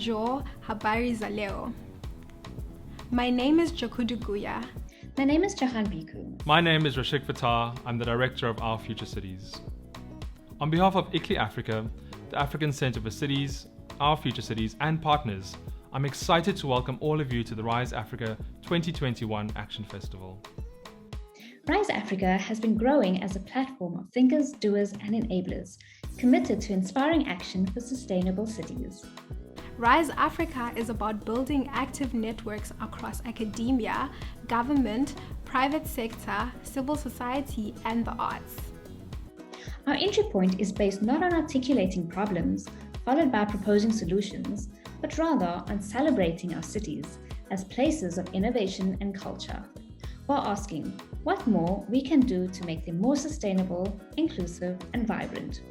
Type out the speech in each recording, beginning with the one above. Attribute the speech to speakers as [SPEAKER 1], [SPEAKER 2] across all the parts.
[SPEAKER 1] Bonjour, habari za leo. My name is Jakudu Guya.
[SPEAKER 2] My name is Jahan Biku.
[SPEAKER 3] My name is Rashik Fatah. I'm the director of Our Future Cities. On behalf of ICLEI Africa, the African Centre for Cities, Our Future Cities and partners, I'm excited to welcome all of you to the Rise Africa 2021 Action Festival.
[SPEAKER 2] Rise Africa has been growing as a platform of thinkers, doers and enablers committed to inspiring action for sustainable cities.
[SPEAKER 1] Rise Africa is about building active networks across academia, government, private sector, civil society and the arts.
[SPEAKER 2] Our entry point is based not on articulating problems, followed by proposing solutions, but rather on celebrating our cities as places of innovation and culture, while asking what more we can do to make them more sustainable, inclusive and vibrant.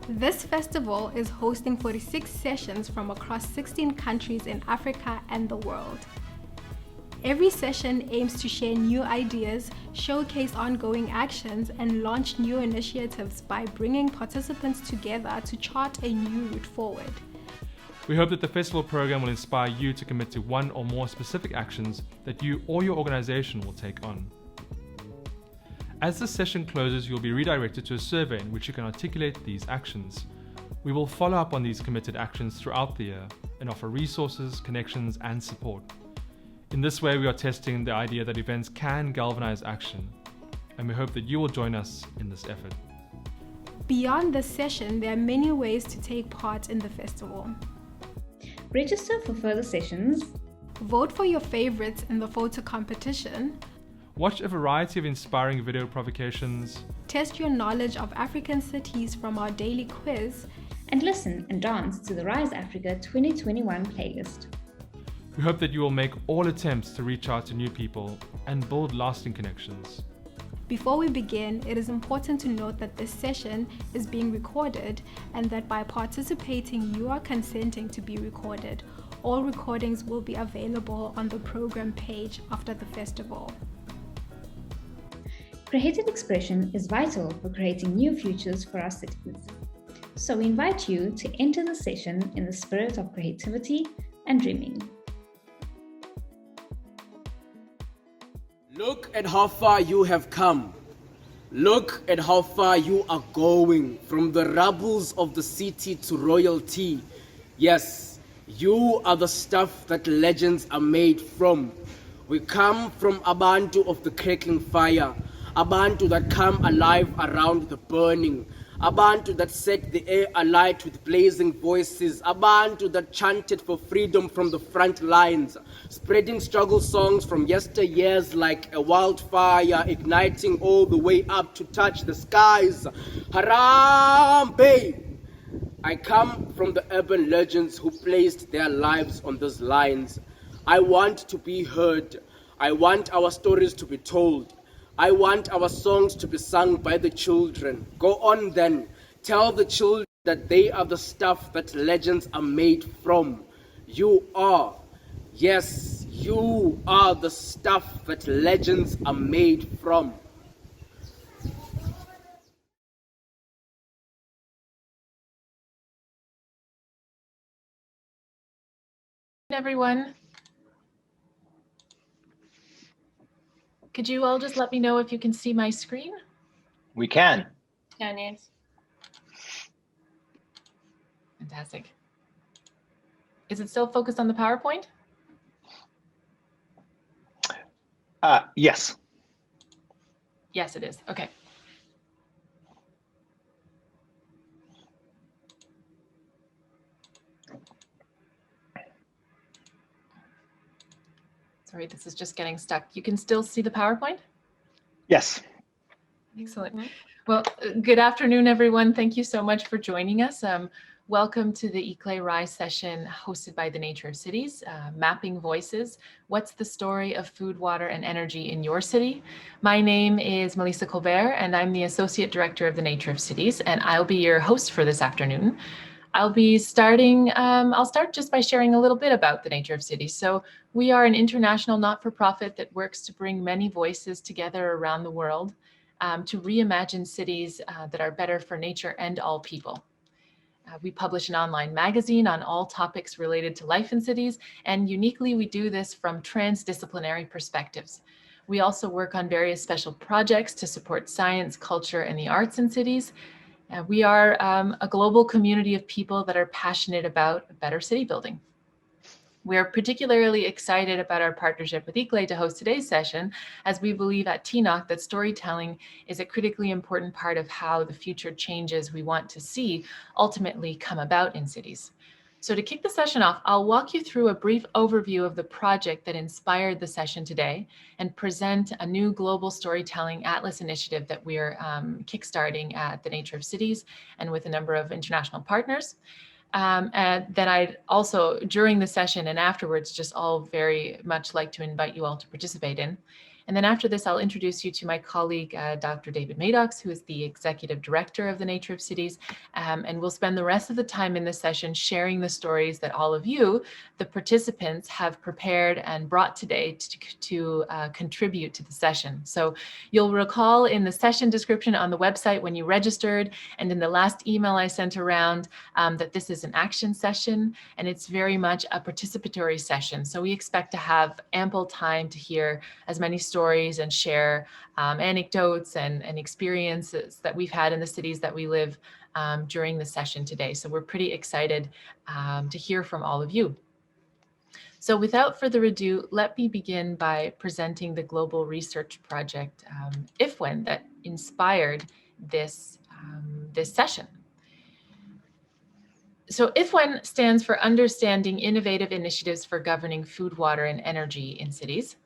[SPEAKER 1] This festival is hosting 46 sessions from across 16 countries in Africa and the world. Every session aims to share new ideas, showcase ongoing actions, and launch new initiatives by bringing participants together to chart a new route forward.
[SPEAKER 3] We hope that the festival program will inspire you to commit to one or more specific actions that you or your organization will take on. As the session closes, you'll be redirected to a survey in which you can articulate these actions. We will follow up on these committed actions throughout the year and offer resources, connections, and support. In this way, we are testing the idea that events can galvanize action, and we hope that you will join us in this effort.
[SPEAKER 1] Beyond this session, there are many ways to take part in the festival.
[SPEAKER 2] Register for further sessions.
[SPEAKER 1] Vote for your favorites in the photo competition.
[SPEAKER 3] Watch a variety of inspiring video provocations.
[SPEAKER 1] Test your knowledge of African cities from our daily quiz.
[SPEAKER 2] And listen and dance to the Rise Africa 2021 playlist.
[SPEAKER 3] We hope that you will make all attempts to reach out to new people and build lasting connections.
[SPEAKER 1] Before we begin, it is important to note that this session is being recorded and that by participating, you are consenting to be recorded. All recordings will be available on the program page after the festival.
[SPEAKER 2] Creative expression is vital for creating new futures for our cities. So we invite you to enter the session in the spirit of creativity and dreaming.
[SPEAKER 4] Look at how far you have come. Look at how far you are going, from the rubbles of the city to royalty. Yes, you are the stuff that legends are made from. We come from Abantu of the crackling fire, Abantu that come alive around the burning, Abantu that set the air alight with blazing voices, Abantu that chanted for freedom from the front lines, spreading struggle songs from yesteryears like a wildfire, igniting all the way up to touch the skies. Harambe! I come from the urban legends who placed their lives on those lines. I want to be heard. I want our stories to be told. I want our songs to be sung by the children. Go on then, tell the children that they are the stuff that legends are made from. You are, yes, you are the stuff that legends are made from.
[SPEAKER 5] Everyone. Could you all just let me know if you can see my screen?
[SPEAKER 6] We can.
[SPEAKER 5] Yes. Fantastic. Is it still focused on the PowerPoint?
[SPEAKER 6] Yes.
[SPEAKER 5] Yes, it is. Okay. Sorry, this is just getting stuck. You can still see the PowerPoint?
[SPEAKER 6] Yes.
[SPEAKER 5] Excellent. Well, good afternoon, everyone. Thank you so much for joining us. Welcome to the ICLEI Rise session hosted by the Nature of Cities, Mapping Voices. What's the story of food, water, and energy in your city? My name is Melissa Colbert, and I'm the Associate Director of the Nature of Cities, and I'll be your host for this afternoon. I'll start just by sharing a little bit about the Nature of Cities. So we are an international not-for-profit that works to bring many voices together around the world to reimagine cities that are better for nature and all people. We publish an online magazine on all topics related to life in cities, and uniquely we do this from transdisciplinary perspectives. We also work on various special projects to support science, culture, and the arts in cities. We are a global community of people that are passionate about better city building. We're particularly excited about our partnership with ICLEI to host today's session, as we believe at TNOC that storytelling is a critically important part of how the future changes we want to see ultimately come about in cities. So to kick the session off, I'll walk you through a brief overview of the project that inspired the session today and present a new global storytelling atlas initiative that we're kickstarting at the Nature of Cities and with a number of international partners. And then I'd also, during the session and afterwards, just all very much like to invite you all to participate in. And then after this, I'll introduce you to my colleague, Dr. David Maddox, who is the Executive Director of the Nature of Cities. And we'll spend the rest of the time in this session sharing the stories that all of you, the participants, have prepared and brought today to contribute to the session. So you'll recall in the session description on the website when you registered, and in the last email I sent around, that this is an action session, and it's very much a participatory session. So we expect to have ample time to hear as many stories and share anecdotes and experiences that we've had in the cities that we live during the session today. So we're pretty excited to hear from all of you. So without further ado, let me begin by presenting the global research project, IFWEN, that inspired this session. So IFWEN stands for Understanding Innovative Initiatives for Governing Food, Water, and Energy in Cities.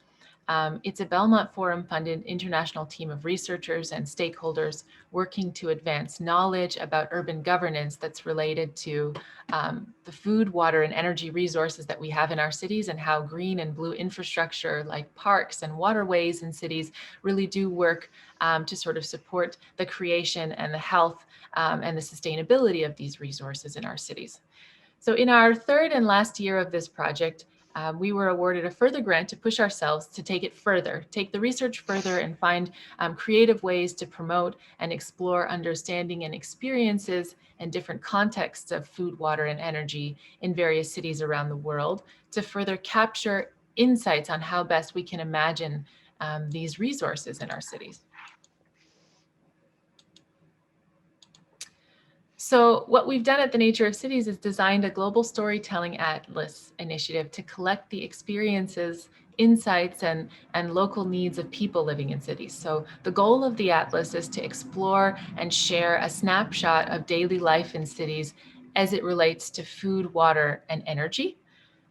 [SPEAKER 5] It's a Belmont Forum-funded international team of researchers and stakeholders working to advance knowledge about urban governance that's related to the food, water, and energy resources that we have in our cities, and how green and blue infrastructure like parks and waterways in cities really do work to sort of support the creation and the health and the sustainability of these resources in our cities. So in our third and last year of this project, we were awarded a further grant to push ourselves to take it further, take the research further, and find creative ways to promote and explore understanding and experiences and different contexts of food, water, and energy in various cities around the world to further capture insights on how best we can imagine these resources in our cities. So what we've done at the Nature of Cities is designed a global storytelling atlas initiative to collect the experiences, insights, and local needs of people living in cities. So the goal of the atlas is to explore and share a snapshot of daily life in cities as it relates to food, water, and energy.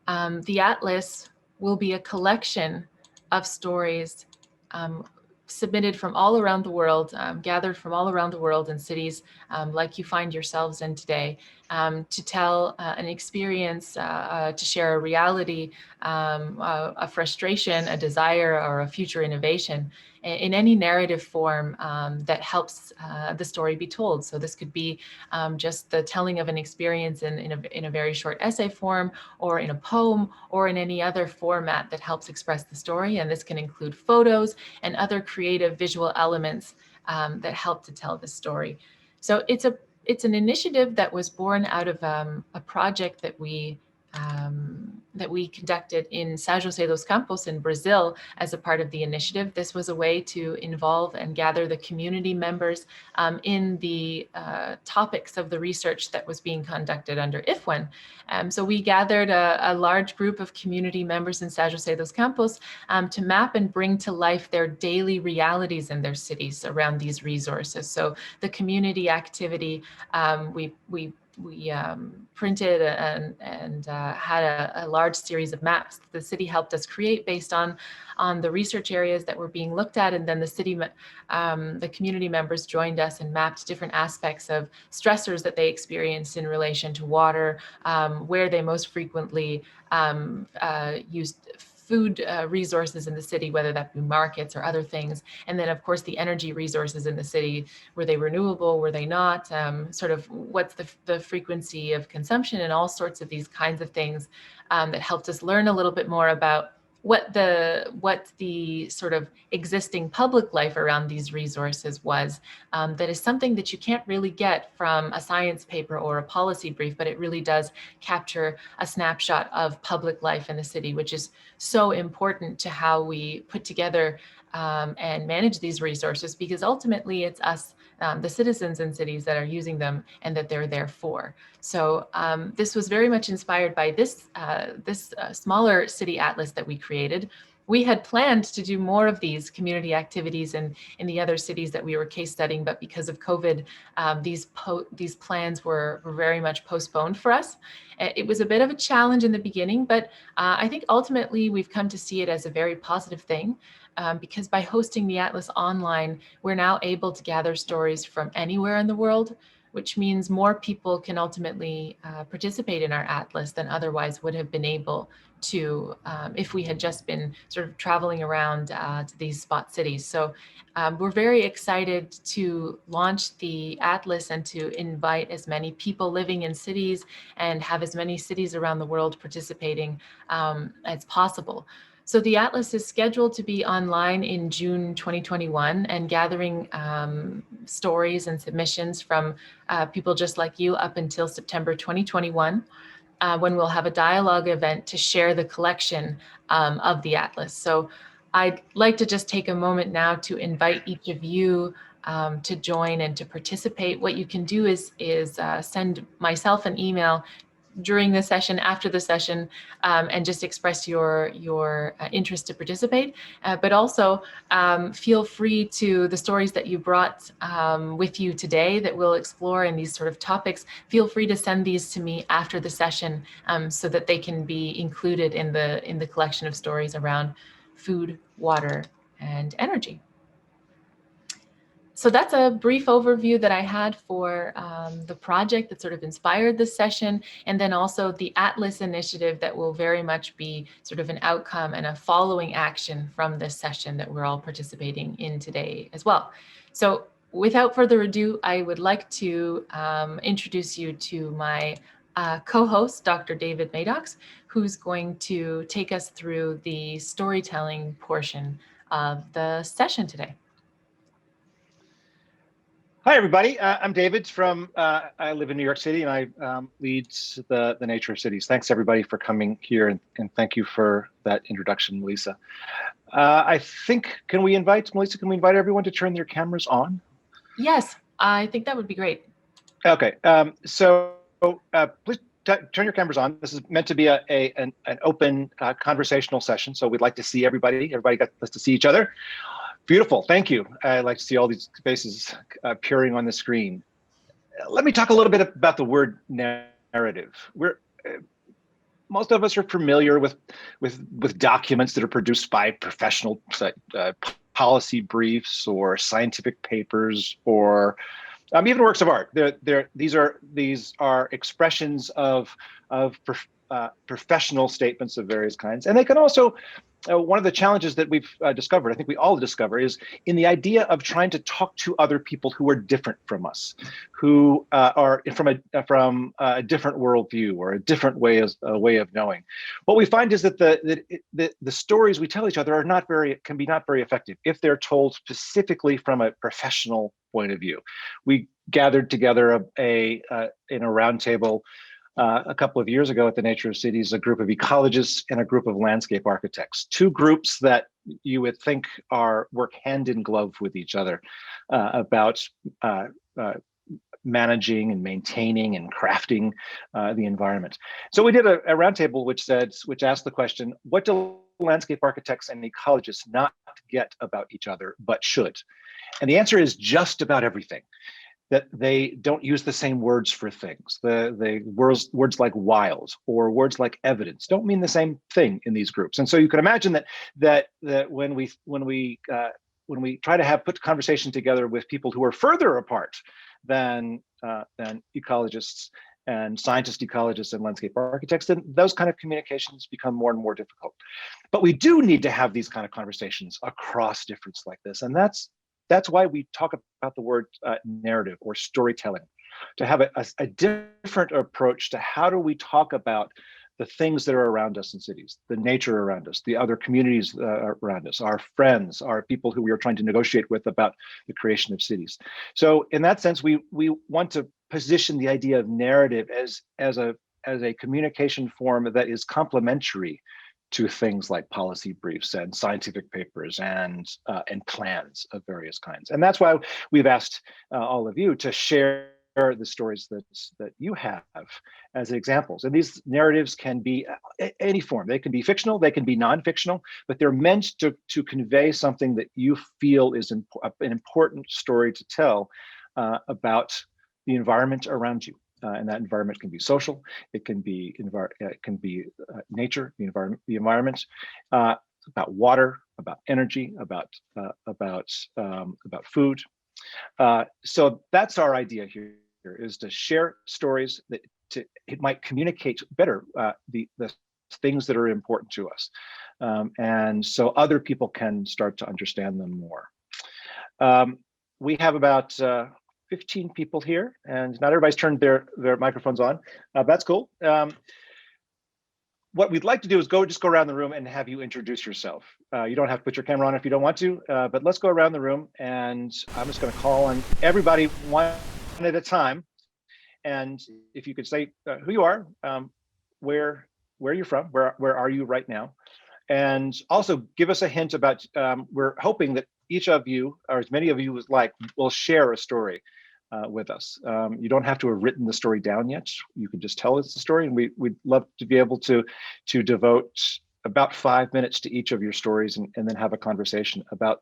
[SPEAKER 5] The atlas will be a collection of stories submitted from all around the world, gathered from all around the world in cities like you find yourselves in today, to tell an experience, to share a reality, a frustration, a desire, or a future innovation in any narrative form that helps the story be told. So this could be just the telling of an experience in a very short essay form, or in a poem, or in any other format that helps express the story. And this can include photos and other creative visual elements that help to tell the story. So it's an initiative that was born out of a project that we conducted in São José dos Campos in Brazil as a part of the initiative. This was a way to involve and gather the community members in the topics of the research that was being conducted under IFWEN. So we gathered a large group of community members in São José dos Campos to map and bring to life their daily realities in their cities around these resources. So the community activity, we printed and had a large series of maps that the city helped us create based on the research areas that were being looked at. And then the community members joined us and mapped different aspects of stressors that they experienced in relation to water, where they most frequently used food resources in the city, whether that be markets or other things. And then of course the energy resources in the city, were they renewable, were they not, sort of what's the frequency of consumption, and all sorts of these kinds of things that helped us learn a little bit more about what the sort of existing public life around these resources was, that is something that you can't really get from a science paper or a policy brief, but it really does capture a snapshot of public life in the city, which is so important to how we put together and manage these resources, because ultimately it's us, the citizens in cities, that are using them and that they're there for. So this was very much inspired by this smaller city atlas that we created. We had planned to do more of these community activities in the other cities that we were case studying, but because of COVID, these plans were very much postponed for us. It was a bit of a challenge in the beginning, but I think ultimately we've come to see it as a very positive thing, because by hosting the Atlas online, we're now able to gather stories from anywhere in the world, which means more people can ultimately participate in our Atlas than otherwise would have been able to if we had just been sort of traveling around to these spot cities. So we're very excited to launch the Atlas and to invite as many people living in cities and have as many cities around the world participating as possible. So the Atlas is scheduled to be online in June 2021 and gathering stories and submissions from people just like you up until September 2021, when we'll have a dialogue event to share the collection of the Atlas. So I'd like to just take a moment now to invite each of you to join and to participate. What you can do is send myself an email during the session, after the session, and just express your interest to participate. But also feel free to, the stories that you brought with you today that we'll explore in these sort of topics, feel free to send these to me after the session so that they can be included in the collection of stories around food, water, and energy. So that's a brief overview that I had for the project that sort of inspired this session, and then also the Atlas initiative that will very much be sort of an outcome and a following action from this session that we're all participating in today as well. So without further ado, I would like to introduce you to my co-host, Dr. David Maddox, who's going to take us through the storytelling portion of the session today.
[SPEAKER 6] Hi, everybody. I'm David from, I live in New York City, and I lead the Nature of Cities. Thanks, everybody, for coming here, and thank you for that introduction, Melissa. I think, Melissa, can we invite everyone to turn their cameras on?
[SPEAKER 5] Yes, I think that would be great.
[SPEAKER 6] Okay, so please turn your cameras on. This is meant to be an open conversational session, so we'd like to see everybody. Everybody gets to see each other. Beautiful, thank you. I like to see all these faces appearing on the screen. Let me talk a little bit about the word narrative. Most of us are familiar with documents that are produced by professional policy briefs or scientific papers, or even works of art. These are expressions of professional statements of various kinds, and they can also. One of the challenges that we've discovered, I think we all discover, is in the idea of trying to talk to other people who are different from us, who are from a different worldview or a different way of knowing. What we find is that the stories we tell each other can be not very effective if they're told specifically from a professional point of view. We gathered together in a roundtable a couple of years ago at the Nature of Cities, a group of ecologists and a group of landscape architects, two groups that you would think work hand in glove with each other about managing and maintaining and crafting the environment. So we did a roundtable which asked the question, what do landscape architects and ecologists not get about each other but should? And the answer is just about everything. That they don't use the same words for things. The words like wild or words like evidence don't mean the same thing in these groups. And so you can imagine that when we try to put conversation together with people who are further apart than ecologists and scientist ecologists and landscape architects, then those kind of communications become more and more difficult. But we do need to have these kind of conversations across difference like this, and that's why we talk about the word narrative or storytelling, to have a different approach to how do we talk about the things that are around us in cities, the nature around us, the other communities around us, our friends, our people who we are trying to negotiate with about the creation of cities. So in that sense, we want to position the idea of narrative as a communication form that is complementary to things like policy briefs and scientific papers and plans of various kinds. And that's why we've asked all of you to share the stories that you have as examples. And these narratives can be any form. They can be fictional, they can be non-fictional, but they're meant to convey something that you feel is an important story to tell about the environment around you. And that environment can be social, it can be nature, the environment, about water, about energy, about food. So that's our idea here, is to share stories that it might communicate better the things that are important to us, and so other people can start to understand them more. We have about 15 people here, and not everybody's turned their microphones on. That's cool. What we'd like to do is just go around the room and have you introduce yourself. You don't have to put your camera on if you don't want to, but let's go around the room, and I'm just going to call on everybody one at a time. And if you could say who you are, where you're from, where are you right now, and also give us a hint about. We're hoping that each of you, or as many of you as like, will share a story with us. You don't have to have written the story down yet. You can just tell us the story, and we'd love to be able to devote about 5 minutes to each of your stories, and then have a conversation about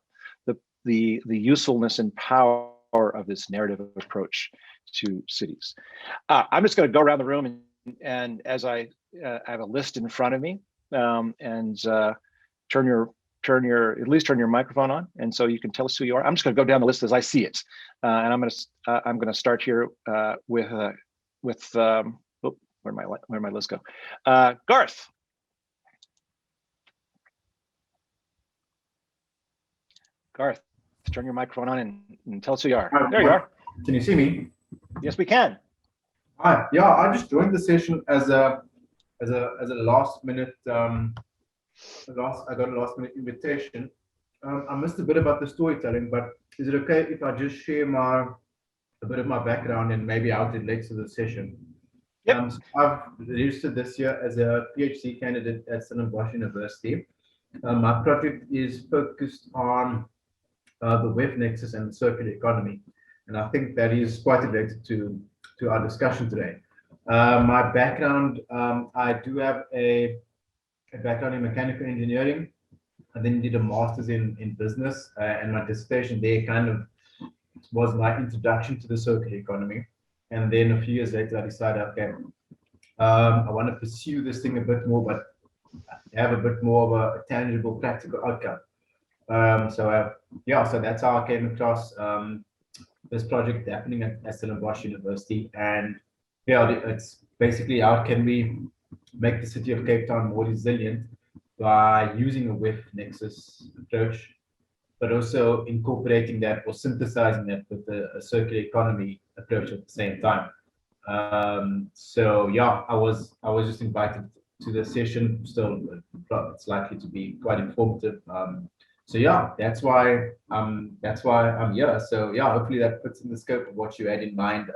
[SPEAKER 6] the usefulness and power of this narrative approach to cities. I'm just going to go around the room, and as I have a list in front of me, and turn your microphone on, and so you can tell us who you are. I'm just going to go down the list as I see it, and I'm going to start here with where'd my list go? Garth. Garth, turn your microphone on and tell us who you are. There you are.
[SPEAKER 7] Can you see me?
[SPEAKER 6] Yes, we can.
[SPEAKER 7] Hi. Yeah, I just joined the session as a last minute. I got a last minute invitation. I missed a bit about the storytelling, but is it okay if I just share a bit of my background and maybe how it relates to the session?
[SPEAKER 6] Yep.
[SPEAKER 7] So I've registered this year as a PhD candidate at Stellenbosch University. My project is focused on the web nexus and the circular economy, and I think that is quite related to our discussion today. My background, I do have a background in mechanical engineering. I then did a master's in business, and my dissertation there kind of was my introduction to the circular economy. And then a few years later, I decided, okay, I want to pursue this thing a bit more, but have a bit more of a tangible, practical outcome. So that's how I came across this project happening at Stellenbosch University. And yeah, it's basically how can we make the city of Cape Town more resilient by using a web nexus approach, but also incorporating that or synthesizing that with a circular economy approach at the same time. So yeah, I was just invited to the session. Still, it's likely to be quite informative. So yeah, that's why I'm here. So yeah, hopefully that puts in the scope of what you had in mind,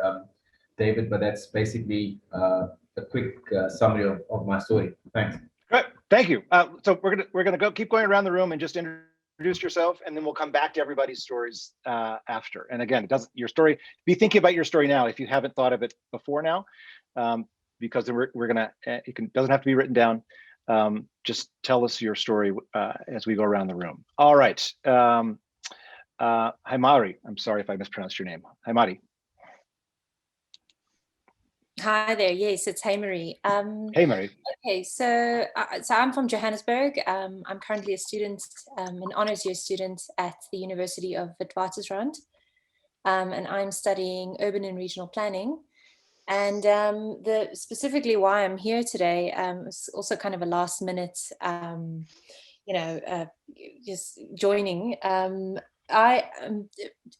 [SPEAKER 7] David. But that's basically a quick summary of my story. Thanks.
[SPEAKER 6] Great, thank you. So we're gonna keep going around the room and just introduce yourself, and then we'll come back to everybody's stories after. And again, your story. Be thinking about your story now if you haven't thought of it before now, because then we're gonna. Doesn't have to be written down. Just tell us your story as we go around the room. All right. Haimari, I'm sorry if I mispronounced your name. Haimari.
[SPEAKER 8] Hi there. Yes, it's Haimari.
[SPEAKER 6] Hey, Mary.
[SPEAKER 8] Okay, so I'm from Johannesburg. I'm currently a student, an honors year student at the University of Witwatersrand, and I'm studying urban and regional planning. And specifically why I'm here today is also kind of a last minute, just joining. I am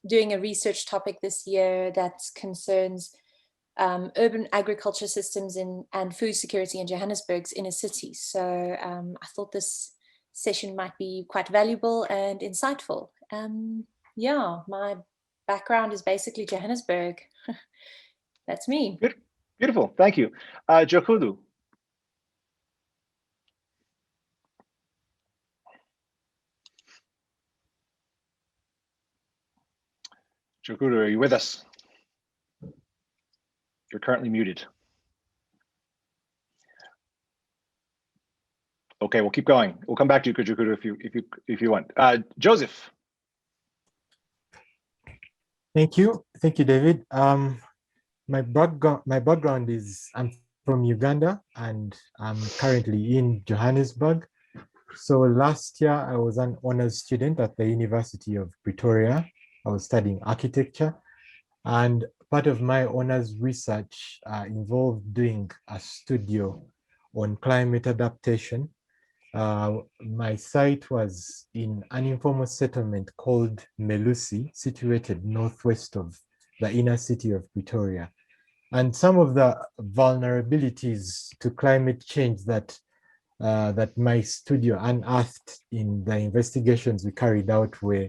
[SPEAKER 8] doing a research topic this year that concerns urban agriculture systems and food security in Johannesburg's inner city. So I thought this session might be quite valuable and insightful. Yeah, my background is basically Johannesburg. That's me.
[SPEAKER 6] Good. Beautiful. Thank you. Jokudu. Jokudu, are you with us? You're currently muted. Okay, we'll keep going. We'll come back to you, Jokudu, if you want. Joseph.
[SPEAKER 9] Thank you, David. My background is I'm from Uganda and I'm currently in Johannesburg. So last year I was an honors student at the University of Pretoria. I was studying architecture, and part of my honors research involved doing a studio on climate adaptation. My site was in an informal settlement called Melusi, situated northwest of the inner city of Pretoria. And some of the vulnerabilities to climate change that my studio unearthed in the investigations we carried out were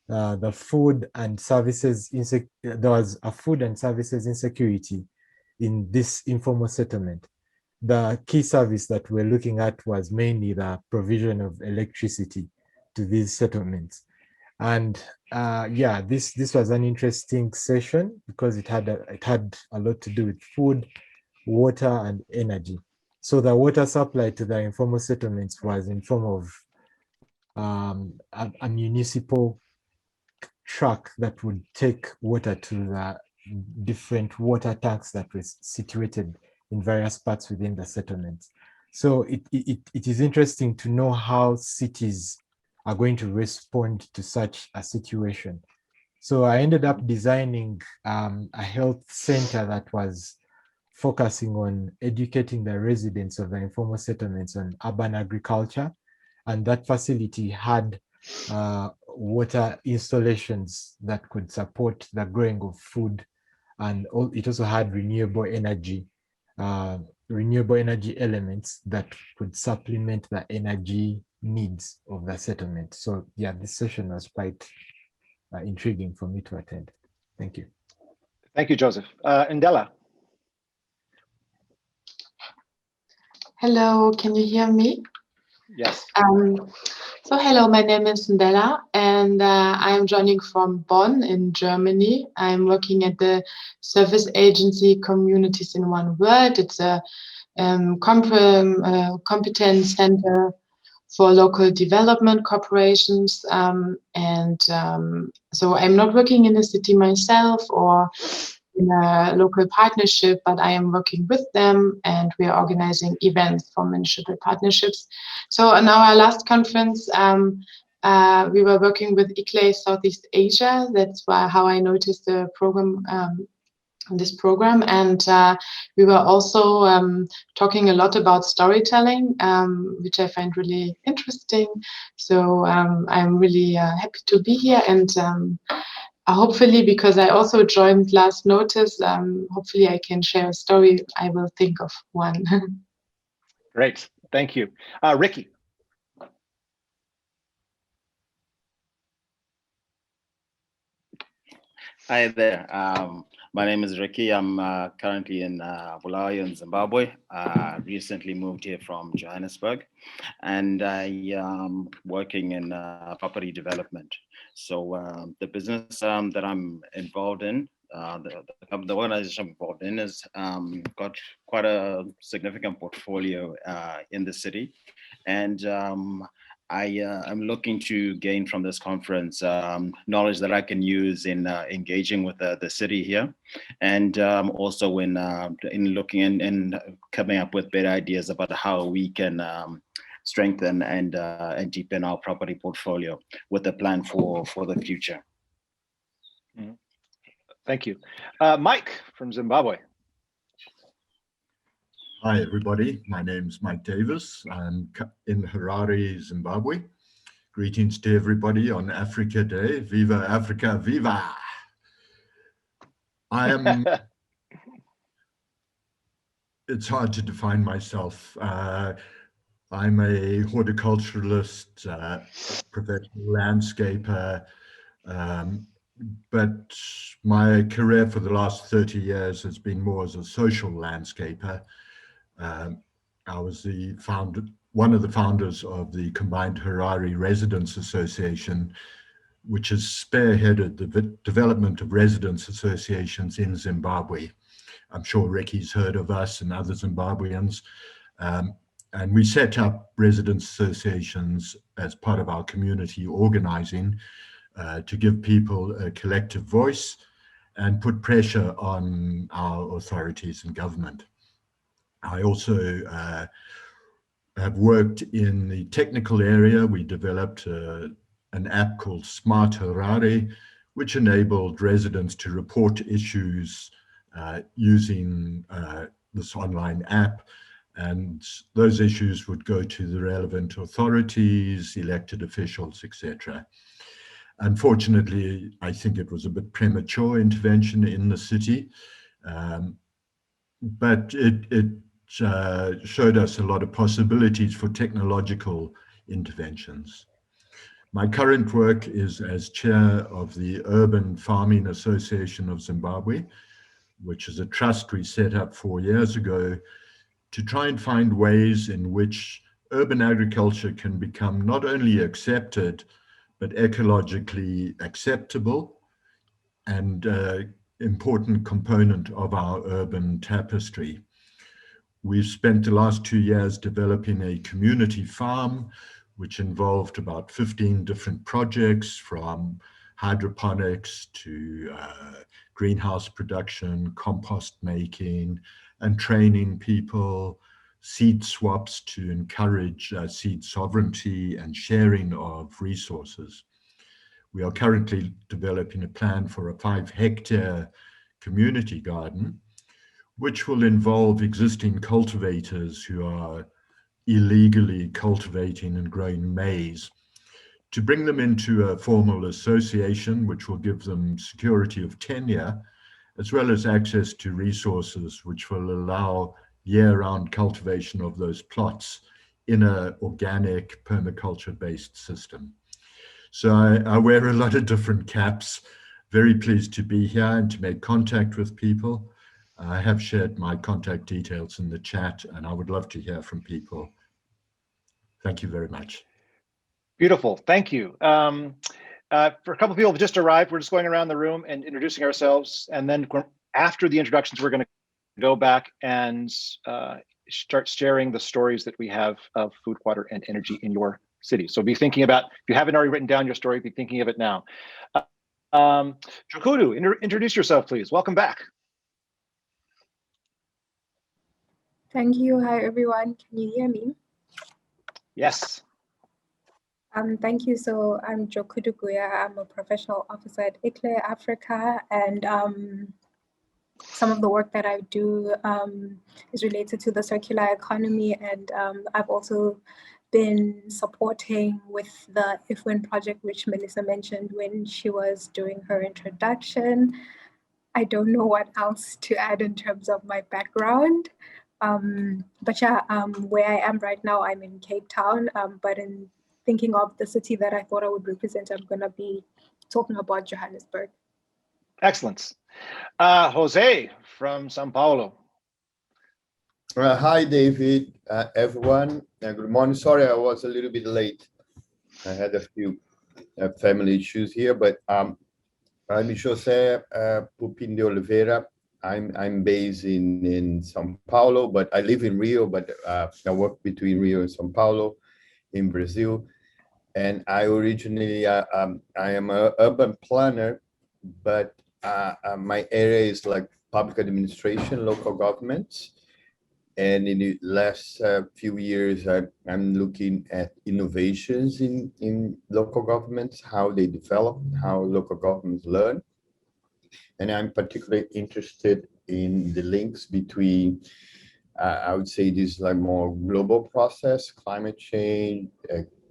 [SPEAKER 9] the food and services there was a food and services insecurity in this informal settlement. The key service that we're looking at was mainly the provision of electricity to these settlements. And yeah, this was an interesting session because it had a lot to do with food, water, and energy. So the water supply to the informal settlements was in form of a municipal truck that would take water to the different water tanks that were situated in various parts within the settlements. So it is interesting to know how cities are going to respond to such a situation. So I ended up designing a health center that was focusing on educating the residents of the informal settlements on urban agriculture. And that facility had water installations that could support the growing of food. And it also had renewable energy elements that could supplement the energy needs of the settlement. So yeah, this session was quite intriguing for me to attend. Thank you.
[SPEAKER 6] Thank you, Joseph. Ndela.
[SPEAKER 10] Hello, can you hear me?
[SPEAKER 6] Yes.
[SPEAKER 10] So hello, my name is Ndela, and I'm joining from Bonn in Germany. I'm working at the service agency Communities in One Word. It's a competence center for local development corporations. So I'm not working in the city myself or in a local partnership, but I am working with them and we are organizing events for municipal partnerships. So in our last conference, we were working with ICLEI Southeast Asia. That's how I noticed the program, this program. And we were also talking a lot about storytelling, which I find really interesting. So I'm really happy to be here, and hopefully, because I also joined last notice, hopefully I can share a story. I will think of one.
[SPEAKER 6] Great, thank you. Ricky.
[SPEAKER 11] Hi there. My name is Ricky. I'm currently in Bulawayo in Zimbabwe. Recently moved here from Johannesburg, and I am working in property development. So the business that I'm involved in, the organization I'm involved in, has got quite a significant portfolio in the city, and I am looking to gain from this conference knowledge that I can use in engaging with the city here, and also in looking and coming up with better ideas about how we can strengthen and deepen our property portfolio with a plan for the future.
[SPEAKER 6] Thank you. Mike from Zimbabwe.
[SPEAKER 12] Hi, everybody. My name is Mike Davis. I'm in Harare, Zimbabwe. Greetings to everybody on Africa Day. Viva Africa, viva! I am it's hard to define myself. I'm a horticulturalist, professional landscaper, but my career for the last 30 years has been more as a social landscaper. I was one of the founders of the Combined Harare Residents Association, which has spearheaded the development of residents associations in Zimbabwe. I'm sure Ricky's heard of us and other Zimbabweans. And we set up residents associations as part of our community organizing to give people a collective voice and put pressure on our authorities and government. I also have worked in the technical area. We developed an app called Smart Harare, which enabled residents to report issues using this online app. And those issues would go to the relevant authorities, elected officials, etc. Unfortunately, I think it was a bit premature intervention in the city, but it showed us a lot of possibilities for technological interventions. My current work is as chair of the Urban Farming Association of Zimbabwe, which is a trust we set up 4 years ago to try and find ways in which urban agriculture can become not only accepted, but ecologically acceptable and important component of our urban tapestry. We've spent the last 2 years developing a community farm, which involved about 15 different projects, from hydroponics to greenhouse production, compost making, and training people, seed swaps to encourage seed sovereignty and sharing of resources. We are currently developing a plan for a 5-hectare community garden, which will involve existing cultivators who are illegally cultivating and growing maize, to bring them into a formal association, which will give them security of tenure, as well as access to resources which will allow year-round cultivation of those plots in an organic permaculture-based system. So I wear a lot of different caps. Very pleased to be here and to make contact with people. I have shared my contact details in the chat, and I would love to hear from people. Thank you very much.
[SPEAKER 6] Beautiful, thank you. For a couple of people who just arrived, we're just going around the room and introducing ourselves. And then after the introductions, we're going to go back and start sharing the stories that we have of food, water, and energy in your city. So be thinking about, if you haven't already written down your story, be thinking of it now. Jukudu, introduce yourself, please. Welcome back.
[SPEAKER 13] Thank you. Hi, everyone. Can you hear me?
[SPEAKER 6] Yes.
[SPEAKER 13] Thank you. So I'm Jokudu Guya. I'm a professional officer at ICLE Africa, and some of the work that I do is related to the circular economy, and I've also been supporting with the GOFWEN project, which Melissa mentioned when she was doing her introduction. I don't know what else to add in terms of my background. But yeah, where I am right now, I'm in Cape Town, but in thinking of the city that I thought I would represent, I'm going to be talking about Johannesburg.
[SPEAKER 6] Excellent. Jose from Sao Paulo.
[SPEAKER 14] Hi, David, everyone. Good morning. Sorry, I was a little bit late. I had a few family issues here, but I'm José Pupin de Oliveira. I'm based in Sao Paulo, but I live in Rio, but I work between Rio and Sao Paulo in Brazil. And I originally, I am an urban planner, but my area is like public administration, local governments. And in the last few years, I'm looking at innovations in local governments, how they develop, how local governments learn. And I'm particularly interested in the links between, I would say, this like more global process, climate change,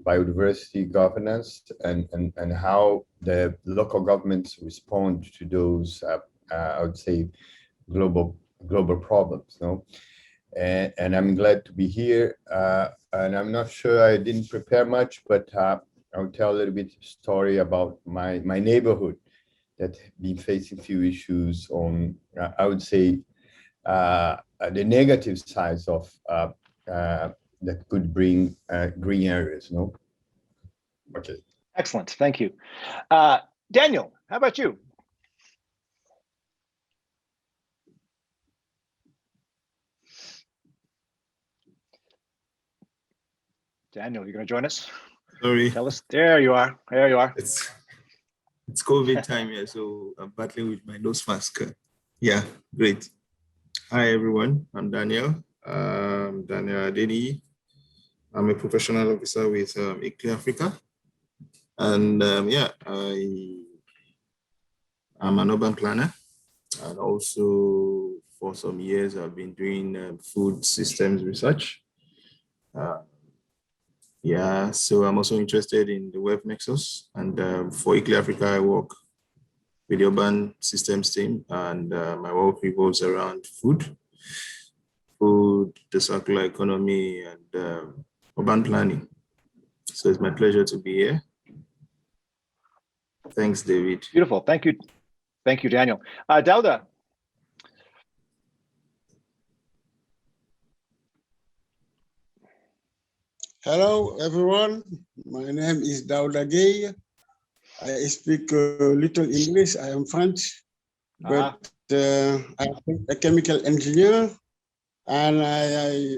[SPEAKER 14] biodiversity governance, and how the local governments respond to those, I would say, global problems. No? and I'm glad to be here. And I'm not sure, I didn't prepare much, but I'll tell a little bit story about my neighborhood that have been facing few issues on, I would say, the negative sides of that could bring green areas, no? Okay.
[SPEAKER 6] Excellent, thank you. Daniel, how about you? Daniel, you gonna join us?
[SPEAKER 15] Sorry.
[SPEAKER 6] Tell us, there you are, there you are.
[SPEAKER 15] It's COVID time here, so I'm battling with my nose mask. Yeah, great. Hi, everyone. I'm Daniel. Daniel Adeni. I'm a professional officer with ICLEI Africa. And yeah, I'm an urban planner. And also for some years, I've been doing food systems research. Yeah, so I'm also interested in the web nexus. And for ICLEI Africa, I work with the urban systems team, and my work revolves around food, the circular economy, and urban planning. So it's my pleasure to be here. Thanks, David.
[SPEAKER 6] Beautiful, thank you. Thank you, Daniel. Dauda.
[SPEAKER 16] Hello, everyone. My name is Dauda Gay. I speak little English. I am French, but I'm a chemical engineer, and I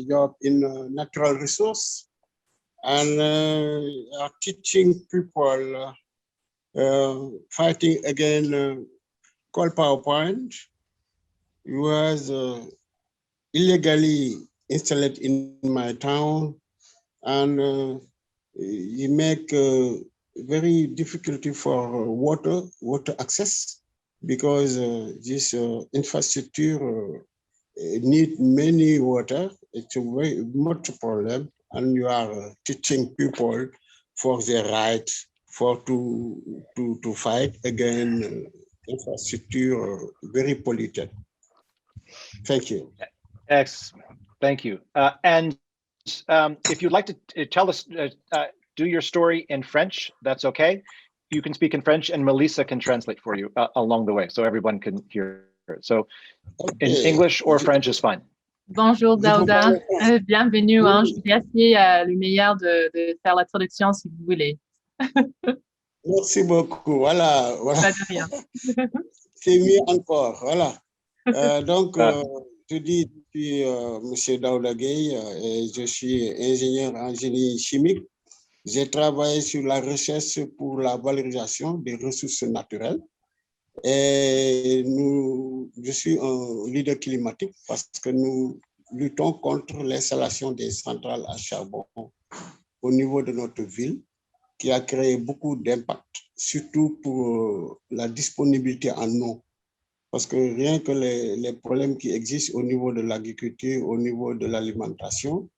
[SPEAKER 16] job in natural resource, and teaching people fighting against coal power plant. It was illegally installed in my town, and you make very difficulty for water access, because this infrastructure need many water. It's a very much problem, and you are teaching people for their right to fight against infrastructure very polluted. Thank you.
[SPEAKER 6] Excellent, thank you. And if you'd like to tell us, do your story in French, that's okay. You can speak in French, and Melissa can translate for you along the way, so everyone can hear it. So in English or French is fine.
[SPEAKER 5] Bonjour Dauda, bienvenue. Hein. Je vais essayer le meilleur de faire la traduction si vous voulez.
[SPEAKER 16] Merci beaucoup. Voilà.
[SPEAKER 5] Pas de rien.
[SPEAKER 16] C'est mieux encore. Voilà. Donc, je dis, je suis M. Dauda Gueye et je suis ingénieur en génie chimique. J'ai travaillé sur la recherche pour la valorisation des ressources naturelles. Et je suis un leader climatique parce que nous luttons contre l'installation des centrales à charbon au niveau de notre ville, qui a créé beaucoup d'impact, surtout pour la disponibilité en eau. Parce que rien que les problèmes qui existent au niveau de l'agriculture, au niveau de l'alimentation,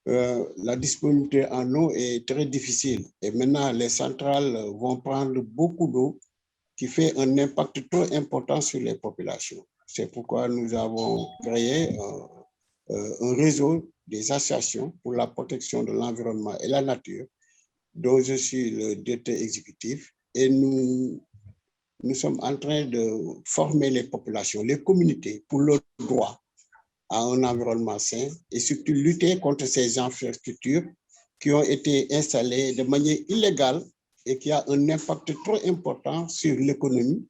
[SPEAKER 16] la disponibilité en eau est très difficile. Et maintenant, les centrales vont prendre beaucoup d'eau, qui fait un impact trop important sur les populations. C'est pourquoi nous avons créé un réseau des associations pour la protection de l'environnement et la nature, dont je suis le directeur exécutif, et nous sommes en train de former les populations, les communautés, pour leur droit à un environnement sain, et surtout lutter contre ces infrastructures qui ont été installées de manière illégale et qui a un impact trop important sur l'économie,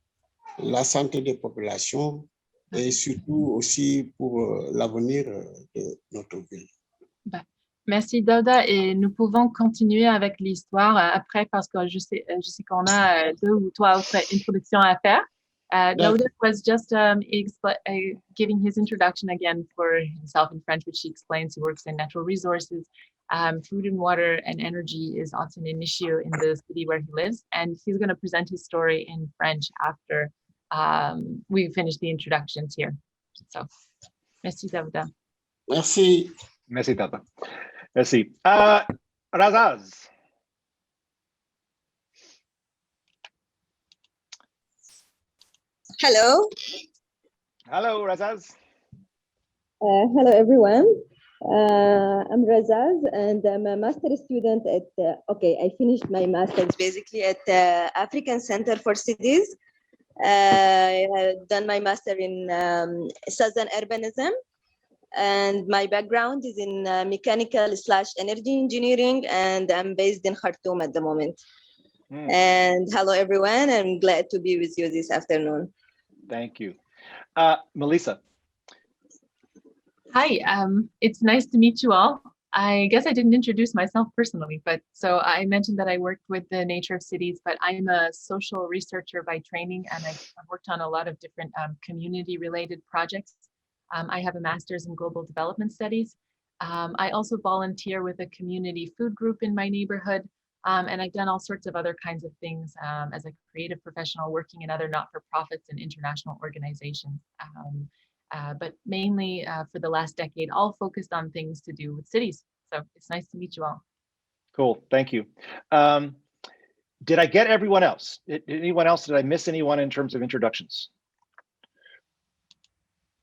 [SPEAKER 16] la santé des populations et surtout aussi pour l'avenir de notre ville.
[SPEAKER 5] Merci Dauda, et nous pouvons continuer avec l'histoire après parce que je sais qu'on a 2 ou 3 autres introductions à faire. Dauda was just giving his introduction again for himself in French, which he explains. He works in natural resources. Food and water and energy is often an issue in the city where he lives, and he's going to present his story in French after we finish the introductions here. So, merci Dauda.
[SPEAKER 16] Merci.
[SPEAKER 6] Merci Dauda. Merci. Razaz.
[SPEAKER 17] Hello.
[SPEAKER 6] Hello, Razaz.
[SPEAKER 17] Hello, everyone. I'm Razaz, and I'm a master student at, I finished my master's basically at the African Center for Cities. I have done my master in Southern Urbanism, and my background is in mechanical/energy engineering, and I'm based in Khartoum at the moment. And hello, everyone. I'm glad to be with you this afternoon.
[SPEAKER 6] Thank you. Melissa.
[SPEAKER 5] Hi, it's nice to meet you all. I guess I didn't introduce myself personally, but so I mentioned that I worked with the Nature of Cities, but I'm a social researcher by training, and I've worked on a lot of different community-related projects. I have a master's in global development studies. I also volunteer with a community food group in my neighborhood, and I've done all sorts of other kinds of things as a creative professional working in other not-for-profits and international organizations. But mainly for the last decade, all focused on things to do with cities. So it's nice to meet you all.
[SPEAKER 6] Cool, thank you. Did I get everyone else? Anyone else? Did I miss anyone in terms of introductions?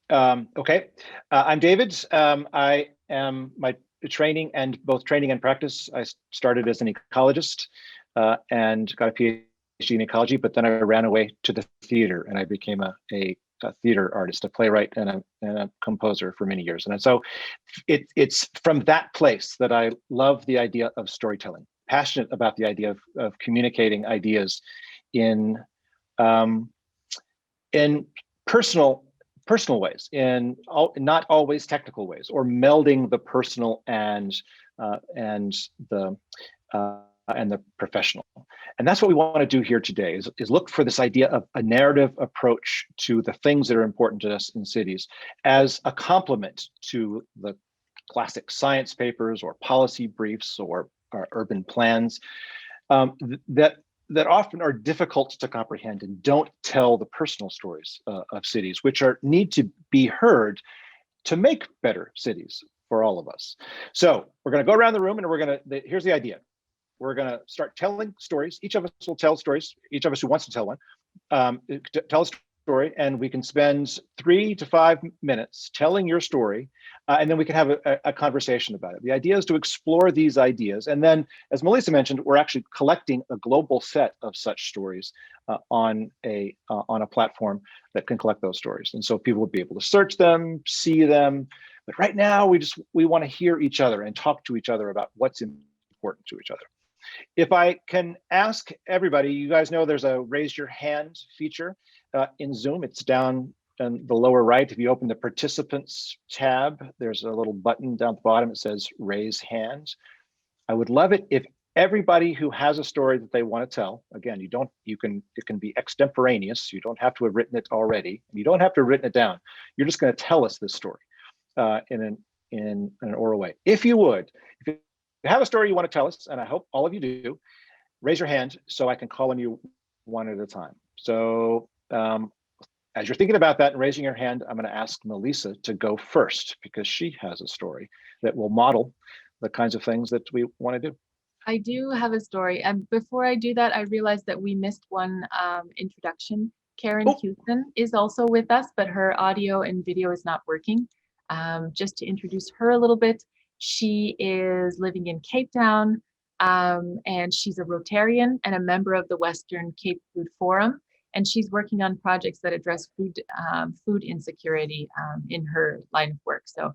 [SPEAKER 6] Okay, I'm David. I am my training and both training and practice. I started as an ecologist and got a PhD in ecology, but then I ran away to the theater and I became a theater artist, a playwright, and a composer for many years. And so it's from that place that I love the idea of storytelling, passionate about the idea of communicating ideas in personal ways, in not always technical ways, or melding the personal and the professional. And that's what we want to do here today is look for this idea of a narrative approach to the things that are important to us in cities as a complement to the classic science papers or policy briefs or urban plans that often are difficult to comprehend and don't tell the personal stories of cities, which need to be heard to make better cities for all of us. So we're going to go around the room and here's the idea. We're going to start telling stories. Each of us will tell stories, each of us who wants to tell one, tell a story, and we can spend 3 to 5 minutes telling your story, and then we can have a conversation about it. The idea is to explore these ideas, and then, as Melissa mentioned, we're actually collecting a global set of such stories on a platform that can collect those stories. And so people will be able to search them, see them, but right now we want to hear each other and talk to each other about what's important to each other. If I can ask everybody, you guys know there's a raise your hand feature in Zoom. It's down in the lower right. If you open the participants tab, there's a little button down at the bottom. It says raise hand. I would love it if everybody who has a story that they want to tell, again, it can be extemporaneous. You don't have to have written it already. You don't have to have written it down. You're just going to tell us this story in an oral way. If you would, if you have a story you want to tell us, and I hope all of you do, raise your hand so I can call on you one at a time. So as you're thinking about that and raising your hand, I'm going to ask Melissa to go first because she has a story that will model the kinds of things that we want to do.
[SPEAKER 5] I do have a story. And before I do that, I realized that we missed one introduction. Karen Houston is also with us, but her audio and video is not working. Just to introduce her a little bit, she is living in Cape Town, and she's a Rotarian and a member of the Western Cape Food Forum. And she's working on projects that address food insecurity in her line of work. So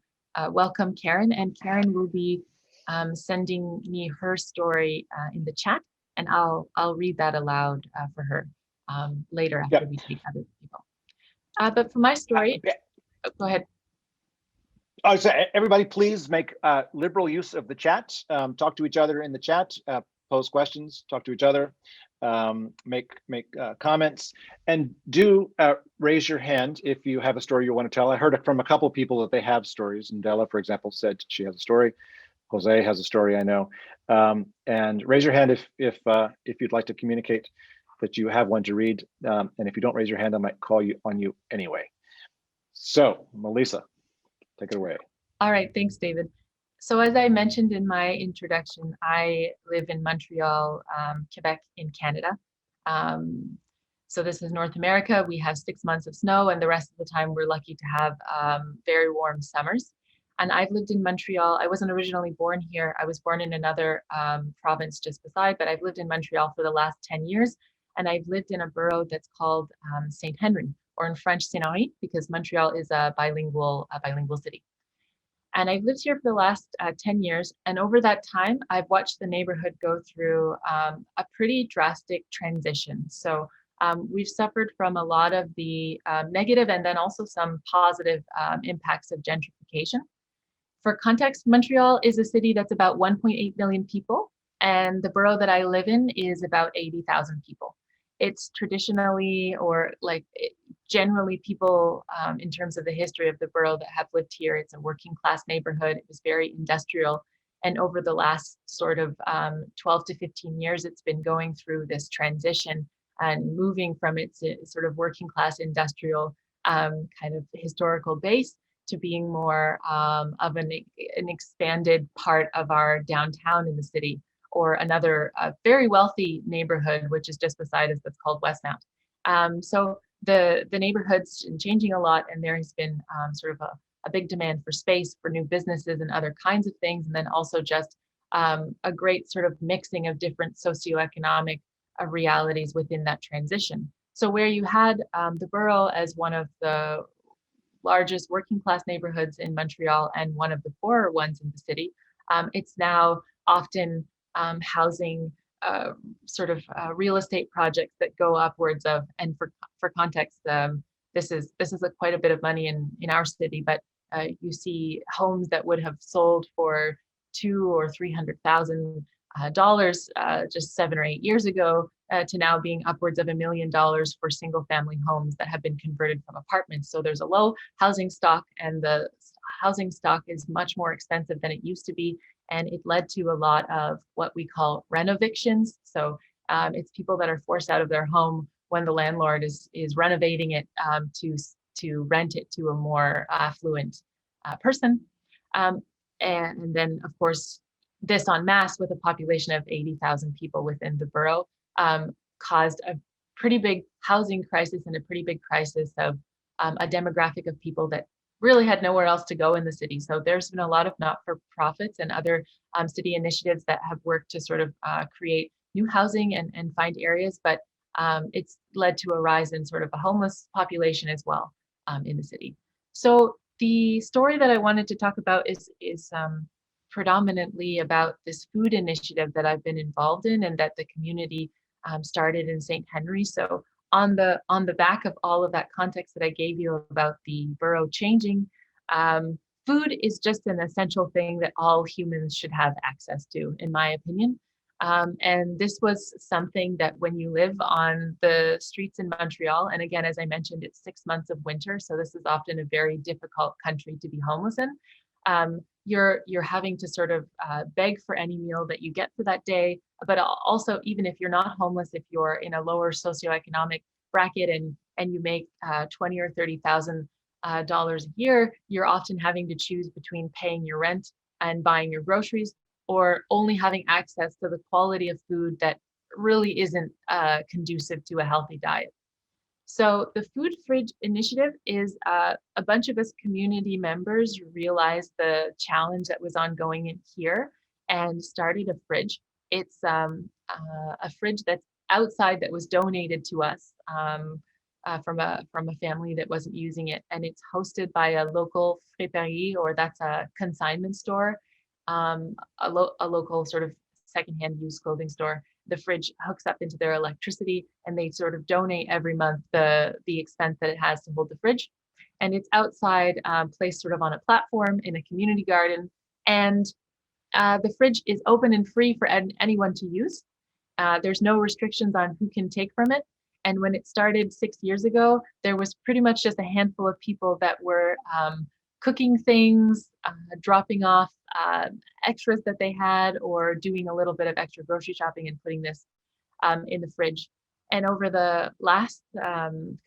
[SPEAKER 5] welcome, Karen. And Karen will be sending me her story in the chat, and I'll read that aloud for her later after we take other people. But for my story, go ahead.
[SPEAKER 6] So everybody, please make liberal use of the chat. Talk to each other in the chat. Pose questions. Talk to each other. Make comments, and do raise your hand if you have a story you want to tell. I heard from a couple people that they have stories. And Della, for example, said she has a story. Jose has a story, I know. And raise your hand if you'd like to communicate that you have one to read. And if you don't raise your hand, I might call on you anyway. So, Melissa, take it away.
[SPEAKER 5] All right, thanks, David. So as I mentioned in my introduction, I live in Montreal, Quebec in Canada. So this is North America. We have 6 months of snow, and the rest of the time we're lucky to have very warm summers. And I've lived in Montreal. I wasn't originally born here. I was born in another province just beside, but I've lived in Montreal for the last 10 years. And I've lived in a borough that's called Saint Henry, or in French, Saint-Henri, because Montreal is a bilingual city. And I've lived here for the last 10 years. And over that time, I've watched the neighborhood go through a pretty drastic transition. So we've suffered from a lot of the negative and then also some positive impacts of gentrification. For context, Montreal is a city that's about 1.8 million people, and the borough that I live in is about 80,000 people. It's traditionally, or like generally people in terms of the history of the borough that have lived here, it's a working class neighborhood. It was very industrial. And over the last sort of 12 to 15 years, it's been going through this transition and moving from its sort of working class industrial kind of historical base to being more of an expanded part of our downtown in the city, or another very wealthy neighborhood, which is just beside us, that's called Westmount. So the neighborhood's changing a lot, and there has been sort of a big demand for space for new businesses and other kinds of things, and then also just a great sort of mixing of different socioeconomic realities within that transition. So where you had the borough as one of the largest working class neighborhoods in Montreal and one of the poorer ones in the city, it's now often housing sort of real estate projects that go upwards of, and for context, this is quite a bit of money in our city, but you see homes that would have sold for $200,000 or $300,000 just 7 or 8 years ago to now being upwards of $1 million for single family homes that have been converted from apartments. So there's a low housing stock, and the housing stock is much more expensive than it used to be. And it led to a lot of what we call renovictions. So it's people that are forced out of their home when the landlord is renovating it to rent it to a more affluent person. And then, of course, this en masse with a population of 80,000 people within the borough caused a pretty big housing crisis and a pretty big crisis of a demographic of people that really had nowhere else to go in the city. So there's been a lot of not-for-profits and other city initiatives that have worked to sort of create new housing and find areas, but it's led to a rise in sort of a homeless population as well in the city. So the story that I wanted to talk about is predominantly about this food initiative that I've been involved in and that the community started in St. Henry. So on the back of all of that context that I gave you about the borough changing, food is just an essential thing that all humans should have access to, in my opinion. And this was something that when you live on the streets in Montreal, and again, as I mentioned, it's 6 months of winter, so this is often a very difficult country to be homeless in. You're having to sort of beg for any meal that you get for that day. But also, even if you're not homeless, if you're in a lower socioeconomic bracket and you make $20,000 or $30,000 a year, you're often having to choose between paying your rent and buying your groceries, or only having access to the quality of food that really isn't conducive to a healthy diet. So the Food Fridge Initiative is a bunch of us community members realized the challenge that was ongoing in here and started a fridge. It's a fridge that's outside that was donated to us from a family that wasn't using it, and it's hosted by a local friperie, or that's a consignment store, a local sort of secondhand used clothing store. The fridge hooks up into their electricity, and they sort of donate every month the expense that it has to hold the fridge. And it's outside, placed sort of on a platform in a community garden. And the fridge is open and free for anyone to use. There's no restrictions on who can take from it. And when it started 6 years ago, there was pretty much just a handful of people that were cooking things, dropping off extras that they had, or doing a little bit of extra grocery shopping and putting this in the fridge. And over the last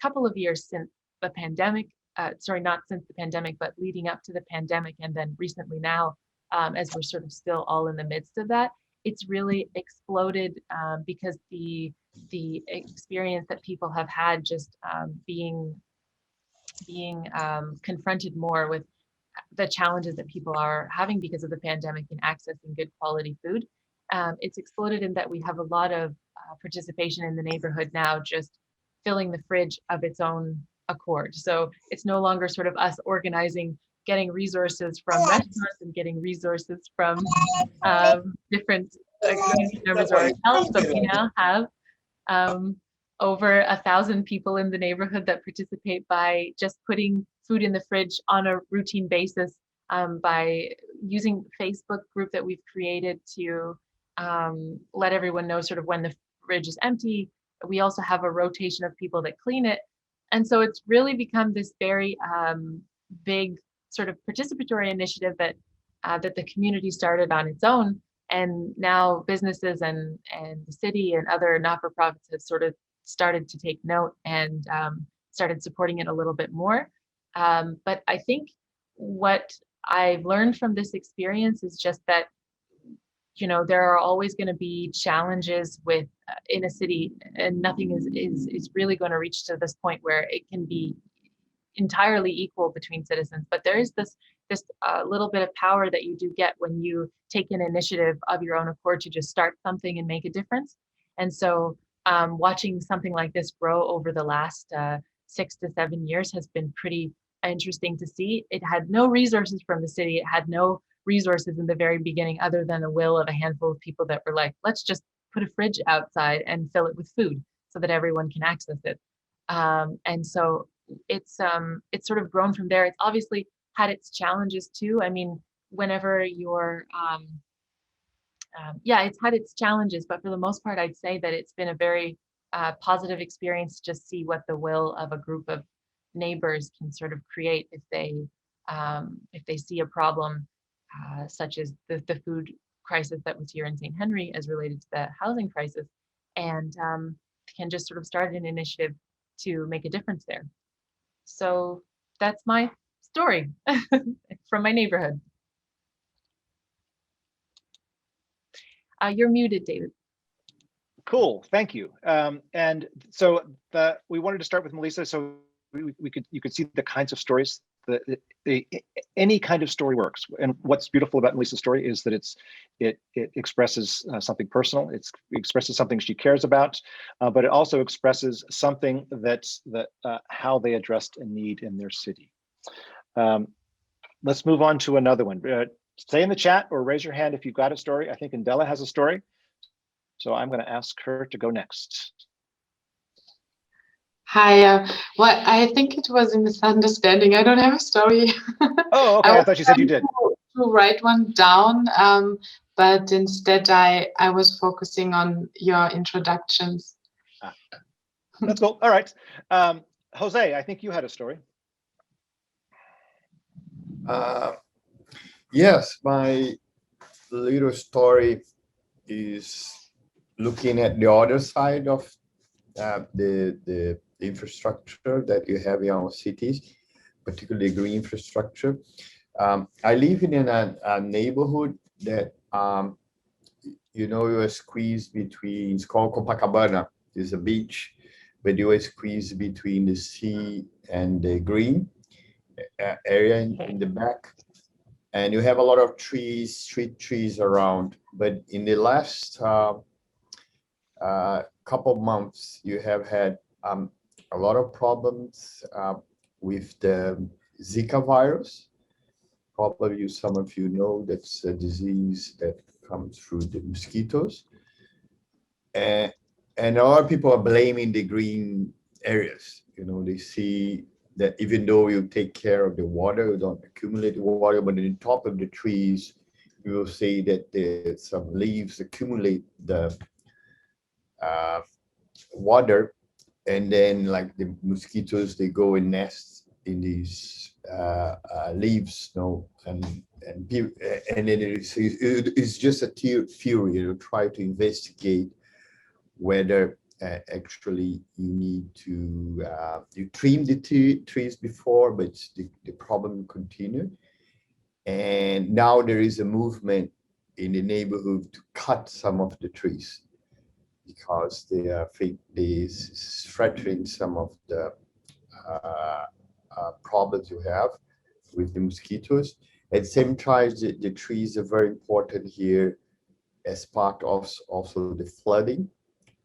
[SPEAKER 5] couple of years since the pandemic, not since the pandemic, but leading up to the pandemic, and then recently now, as we're sort of still all in the midst of that, it's really exploded because the experience that people have had just being confronted more with the challenges that people are having because of the pandemic in accessing good quality food. It's exploded in that we have a lot of participation in the neighborhood now, just filling the fridge of its own accord. So it's no longer sort of us organizing, getting resources from restaurants and getting resources from different community members or ourselves, but we now have over 1,000 people in the neighborhood that participate by just putting food in the fridge on a routine basis, by using Facebook group that we've created to let everyone know sort of when the fridge is empty. We also have a rotation of people that clean it. And so it's really become this very big sort of participatory initiative that that the community started on its own. And now businesses and the city and other not-for-profits have sort of started to take note and started supporting it a little bit more. But I think what I've learned from this experience is just that, you know, there are always going to be challenges with in a city, and nothing is really going to reach to this point where it can be entirely equal between citizens. But there is this little bit of power that you do get when you take an initiative of your own accord to just start something and make a difference. And so watching something like this grow over the last 6 to 7 years has been pretty interesting to see. It had no resources from the city. It had no resources in the very beginning other than the will of a handful of people that were like, let's just put a fridge outside and fill it with food so that everyone can access it. And so it's sort of grown from there. It's obviously had its challenges too. I mean, whenever you're it's had its challenges, but for the most part, I'd say that it's been a very positive experience to just see what the will of a group of neighbors can sort of create if they see a problem such as the food crisis that was here in St. Henry as related to the housing crisis, and can just sort of start an initiative to make a difference there. So that's my story from my neighborhood. You're muted, David.
[SPEAKER 6] Cool, thank you. And so we wanted to start with Melissa, so you could see the kinds of stories that any kind of story works. And what's beautiful about Melissa's story is that it expresses something personal. It expresses something she cares about, but it also expresses something that's how they addressed a need in their city. Let's move on to another one. Stay in the chat or raise your hand if you've got a story. I think Ndela has a story. So I'm going to ask her to go next.
[SPEAKER 10] Hi. Well, I think it was a misunderstanding. I don't have a story.
[SPEAKER 6] Oh, okay. I thought you said you did.
[SPEAKER 10] To write one down, but instead I was focusing on your introductions.
[SPEAKER 6] That's cool. All right. Jose, I think you had a story.
[SPEAKER 14] Yes, my little story is looking at the other side of the infrastructure that you have in our cities, particularly green infrastructure. I live in a neighborhood that, you are squeezed between, it's called Copacabana. There's a beach, but you are squeezed between the sea and the green area in the back. And you have a lot of trees, street trees around. But in the last couple of months, you have had a lot of problems with the Zika virus. Probably some of you know that's a disease that comes through the mosquitoes. And a lot of people are blaming the green areas. They see that even though you take care of the water, you don't accumulate water, but in the top of the trees, you will see that some leaves accumulate the water, and then like the mosquitoes, they go and nest in these leaves, and then it's just a theory. You try to investigate whether actually you need to you trim the trees before, but the problem continued. And now there is a movement in the neighborhood to cut some of the trees because they are threatening some of the problems you have with the mosquitoes. At the same time, the trees are very important here as part of also the flooding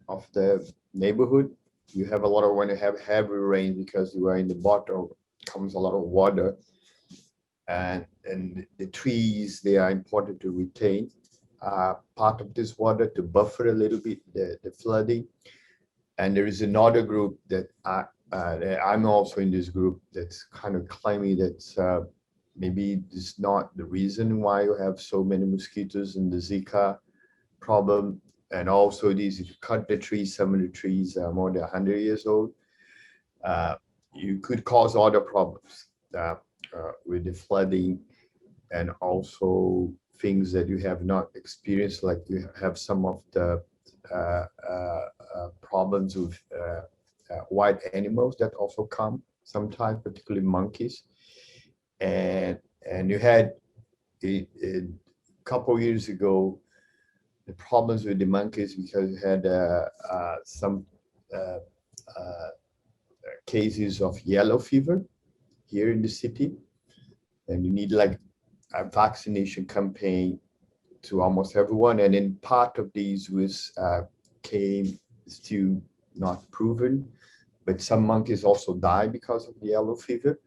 [SPEAKER 14] of the neighborhood. You have a lot of, when you have heavy rain, because you are in the bottom, comes a lot of water, and the trees, they are important to retain part of this water to buffer a little bit the flooding. And there is another group that I'm also in this group that's kind of claiming that maybe this is not the reason why you have so many mosquitoes and the Zika problem. And also these, if you cut the trees, some of the trees are more than 100 years old, you could cause other problems with the flooding, and also things that you have not experienced, like you have some of the problems with wild animals that also come sometimes, particularly monkeys. And you had a couple of years ago the problems with the monkeys because you had some cases of yellow fever here in the city, and you need like a vaccination campaign to almost everyone. And then part of these was came still not proven, but some monkeys also die because of the yellow fever.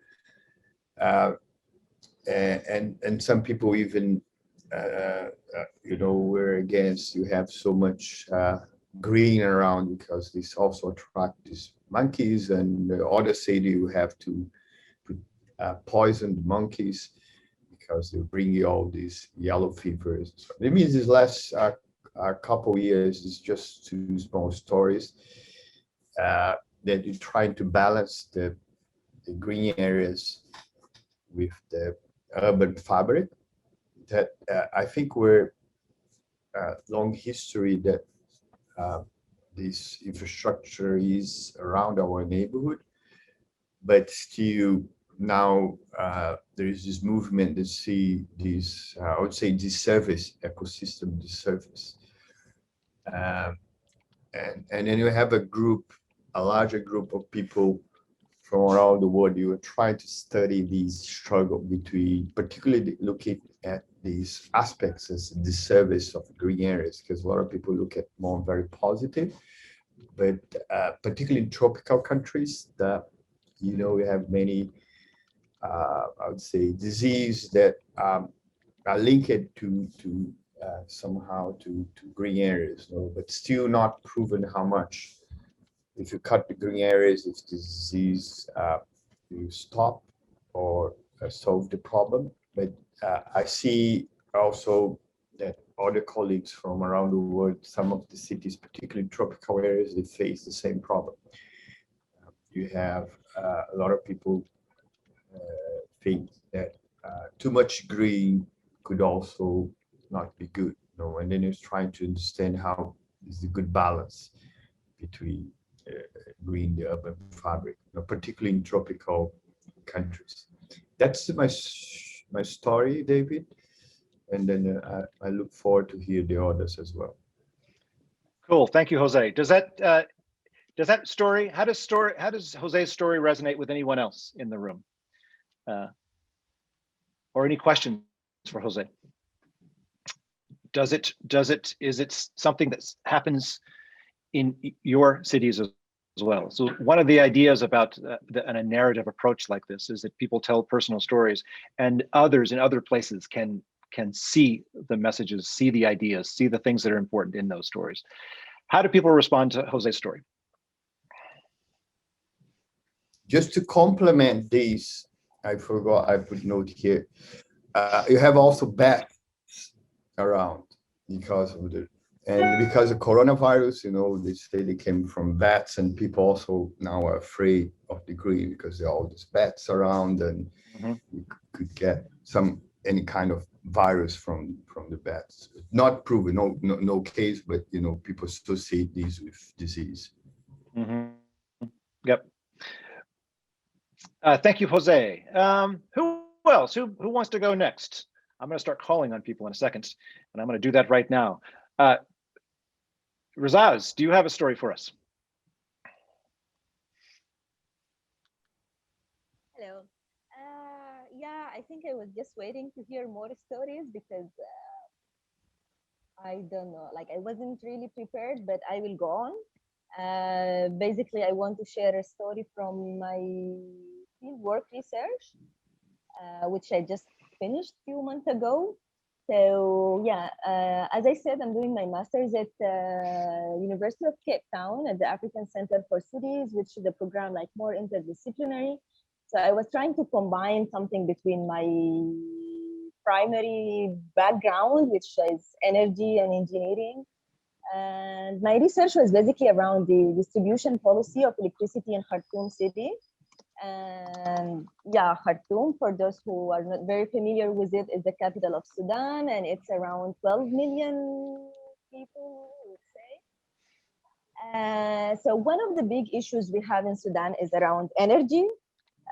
[SPEAKER 14] And some people even, were against you have so much green around, because this also attract these monkeys, and others say that you have to poison the monkeys because they bring you all these yellow fevers. So it means this last couple years is just two small stories that you're trying to balance the green areas with the urban fabric. That I think we're long history that this infrastructure is around our neighborhood, but still now there is this movement to see these, I would say, disservice, ecosystem disservice. And then you have a larger group of people from around the world. You are trying to study these struggle between, particularly looking at these aspects as disservice of green areas, because a lot of people look at more very positive, but particularly in tropical countries that, we have many, I would say, disease that are linked to somehow to green areas, but still not proven how much. If you cut the green areas, if the disease, you stop or solve the problem. But I see also that other colleagues from around the world, some of the cities, particularly tropical areas, they face the same problem. You have a lot of people think that too much green could also not be good, and then you're trying to understand how is the good balance between green, the urban fabric, particularly in tropical countries. That's my story, David, and then I look forward to hear the others as well.
[SPEAKER 6] Cool, thank you, Jose. Does that story? How does Jose's story resonate with anyone else in the room, or any questions for Jose? Is it something that happens in your cities as well? So one of the ideas about a narrative approach like this is that people tell personal stories, and others in other places can see the messages, see the ideas, see the things that are important in those stories. How do people respond to Jose's story?
[SPEAKER 14] Just to complement these, I forgot I put note here. You have also bats around because of coronavirus. They say they came from bats, and people also now are afraid of the green because there are all these bats around, and you could get any kind of virus from the bats. Not proven, no case, but people associate these with disease.
[SPEAKER 6] Yep. Thank you, Jose. Who else? Who wants to go next? I'm going to start calling on people in a second, and I'm going to do that right now. Razaz, do you have a story for us?
[SPEAKER 17] Hello. Yeah, I think I was just waiting to hear more stories because I don't know, like I wasn't really prepared, but I will go on. Basically, I want to share a story from my fieldwork research, which I just finished a few months ago. So yeah, as I said, I'm doing my master's at University of Cape Town at the African Center for Cities, which is a program like more interdisciplinary. So I was trying to combine something between my primary background, which is energy and engineering. And my research was basically around the distribution policy of electricity in Khartoum city. And yeah, Khartoum, for those who are not very familiar with it, is the capital of Sudan, and it's around 12 million people, I would say. So one of the big issues we have in Sudan is around energy,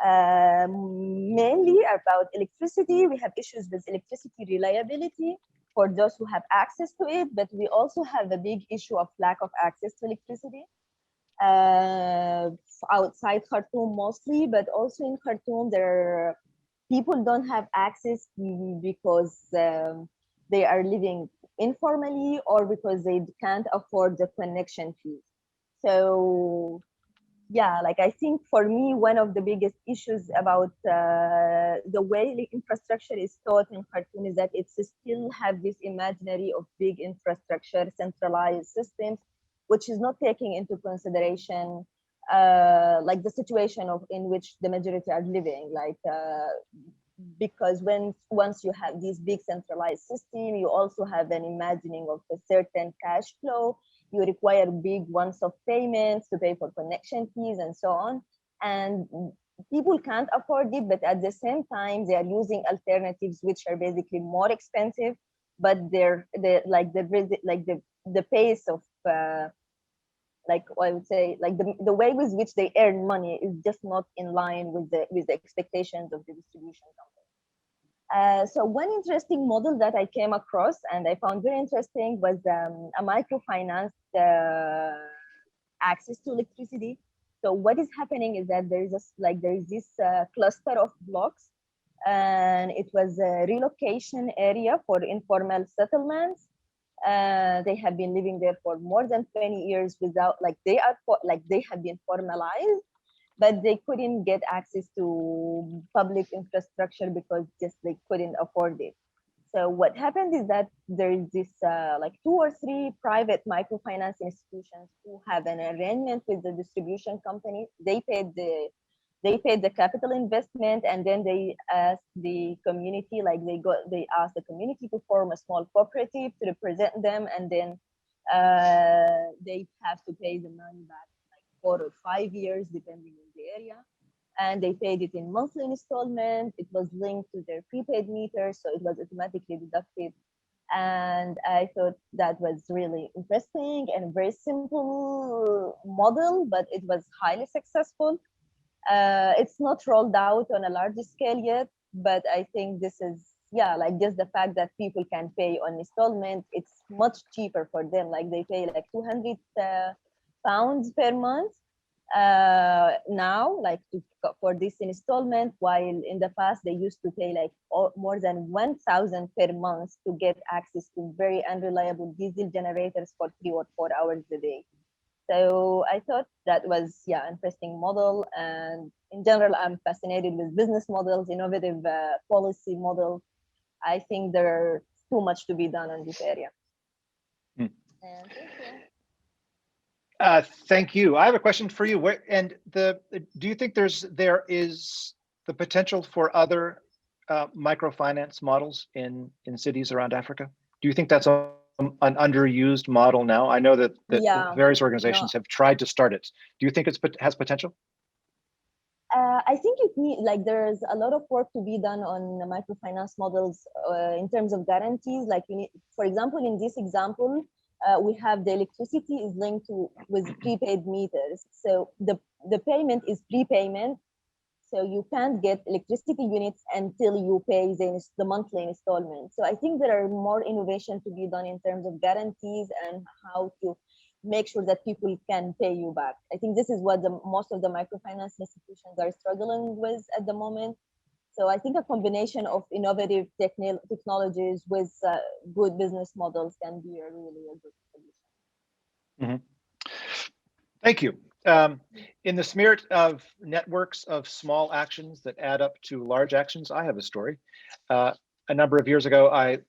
[SPEAKER 17] mainly about electricity. We have issues with electricity reliability for those who have access to it, but we also have a big issue of lack of access to electricity. Outside Khartoum mostly, but also in Khartoum, people don't have access because they are living informally or because they can't afford the connection fees. So yeah, like I think for me, one of the biggest issues about the way the infrastructure is taught in Khartoum is that it still have this imaginary of big infrastructure, centralized systems, which is not taking into consideration like the situation in which the majority are living. Like because once you have these big centralized system, you also have an imagining of a certain cash flow. You require big one-off payments to pay for connection fees and so on. And people can't afford it, but at the same time, they are using alternatives which are basically more expensive, but the pace of like I would say, like the way with which they earn money is just not in line with the expectations of the distribution company. So one interesting model that I came across and I found very interesting was a microfinance access to electricity. So what is happening is that there is this cluster of blocks, and it was a relocation area for informal settlements. They have been living there for more than 20 years without they have been formalized, but they couldn't get access to public infrastructure because just they couldn't afford it. So what happened is that there is this 2 or 3 private microfinance institutions who have an arrangement with the distribution company. They paid the capital investment, and then they asked the community, they asked the community to form a small cooperative to represent them, and then they have to pay the money back 4 or 5 years depending on the area. And they paid it in monthly installment. It was linked to their prepaid meter, so it was automatically deducted. And I thought that was really interesting and a very simple model, but it was highly successful. It's not rolled out on a large scale yet, but I think this is, just the fact that people can pay on installment, it's much cheaper for them. Like they pay like 200 pounds per month now, for this installment, while in the past they used to pay more than 1,000 per month to get access to very unreliable diesel generators for 3 or 4 hours a day. So I thought that was interesting model, and in general I'm fascinated with business models, innovative policy models. I think there's too much to be done in this area. And thank you.
[SPEAKER 6] Thank you. I have a question for you. Do you think there is the potential for other microfinance models in cities around Africa? Do you think that's an underused model now? I know that various organizations have tried to start it. Do you think it has potential?
[SPEAKER 17] I think there's a lot of work to be done on microfinance models in terms of guarantees. For example, in this example, we have the electricity is linked with prepaid meters. So the payment is prepayment So you can't get electricity units until you pay the monthly installment. So I think there are more innovation to be done in terms of guarantees and how to make sure that people can pay you back. I think this is what most of the microfinance institutions are struggling with at the moment. So I think a combination of innovative technologies with good business models can be a really good solution.
[SPEAKER 6] Thank you. In the spirit of networks of small actions that add up to large actions, I have a story. A number of years ago, I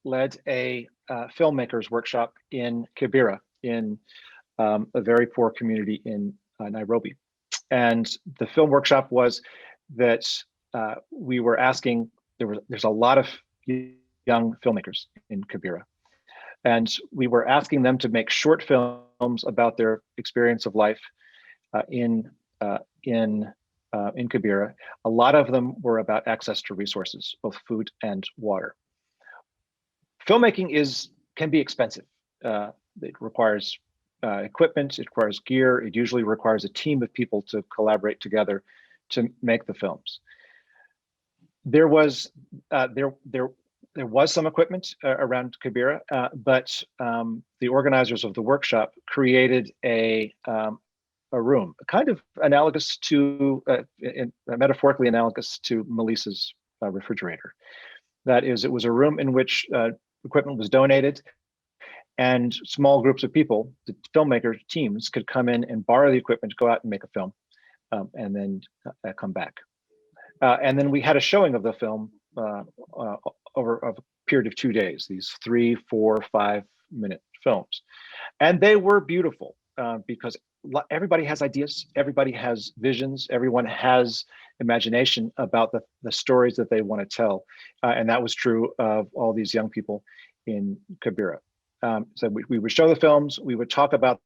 [SPEAKER 6] led a filmmakers workshop in Kibera, in a very poor community in Nairobi. And the film workshop was that we were asking, there's a lot of young filmmakers in Kibera. And we were asking them to make short films about their experience of life in Kibera. A lot of them were about access to resources, both food and water. Filmmaking can be expensive. It requires equipment, it requires gear, it usually requires a team of people to collaborate together to make the films. There was some equipment around Kibera, but the organizers of the workshop created a room, kind of analogous to, metaphorically analogous to Melissa's refrigerator. That is, it was a room in which equipment was donated, and small groups of people, the filmmaker teams, could come in and borrow the equipment, go out and make a film, and then come back. And then we had a showing of the film over a period of 2 days, these 3, 4, 5-minute films. And they were beautiful because everybody has ideas, everybody has visions, everyone has imagination about the stories that they want to tell. And that was true of all these young people in Kibera. So we would show the films, we would talk about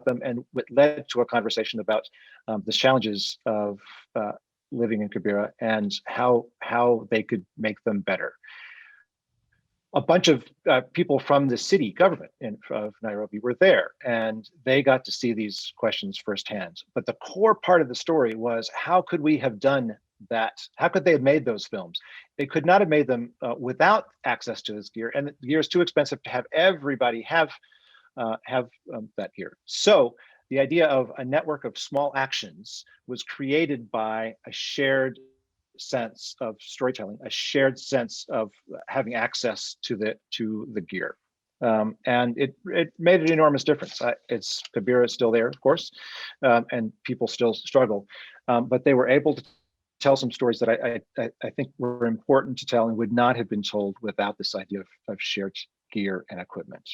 [SPEAKER 6] them, and it led to a conversation about the challenges of living in Kibera and how they could make them better. A bunch of people from the city government of Nairobi were there, and they got to see these questions firsthand. But the core part of the story was, how could we have done that? How could they have made those films? They could not have made them without access to this gear, and the gear is too expensive to have everybody have that gear. So the idea of a network of small actions was created by a shared sense of storytelling, a shared sense of having access to the gear. And it made an enormous difference. Kibera is still there, of course, and people still struggle, but they were able to tell some stories that I think were important to tell and would not have been told without this idea of shared gear and equipment.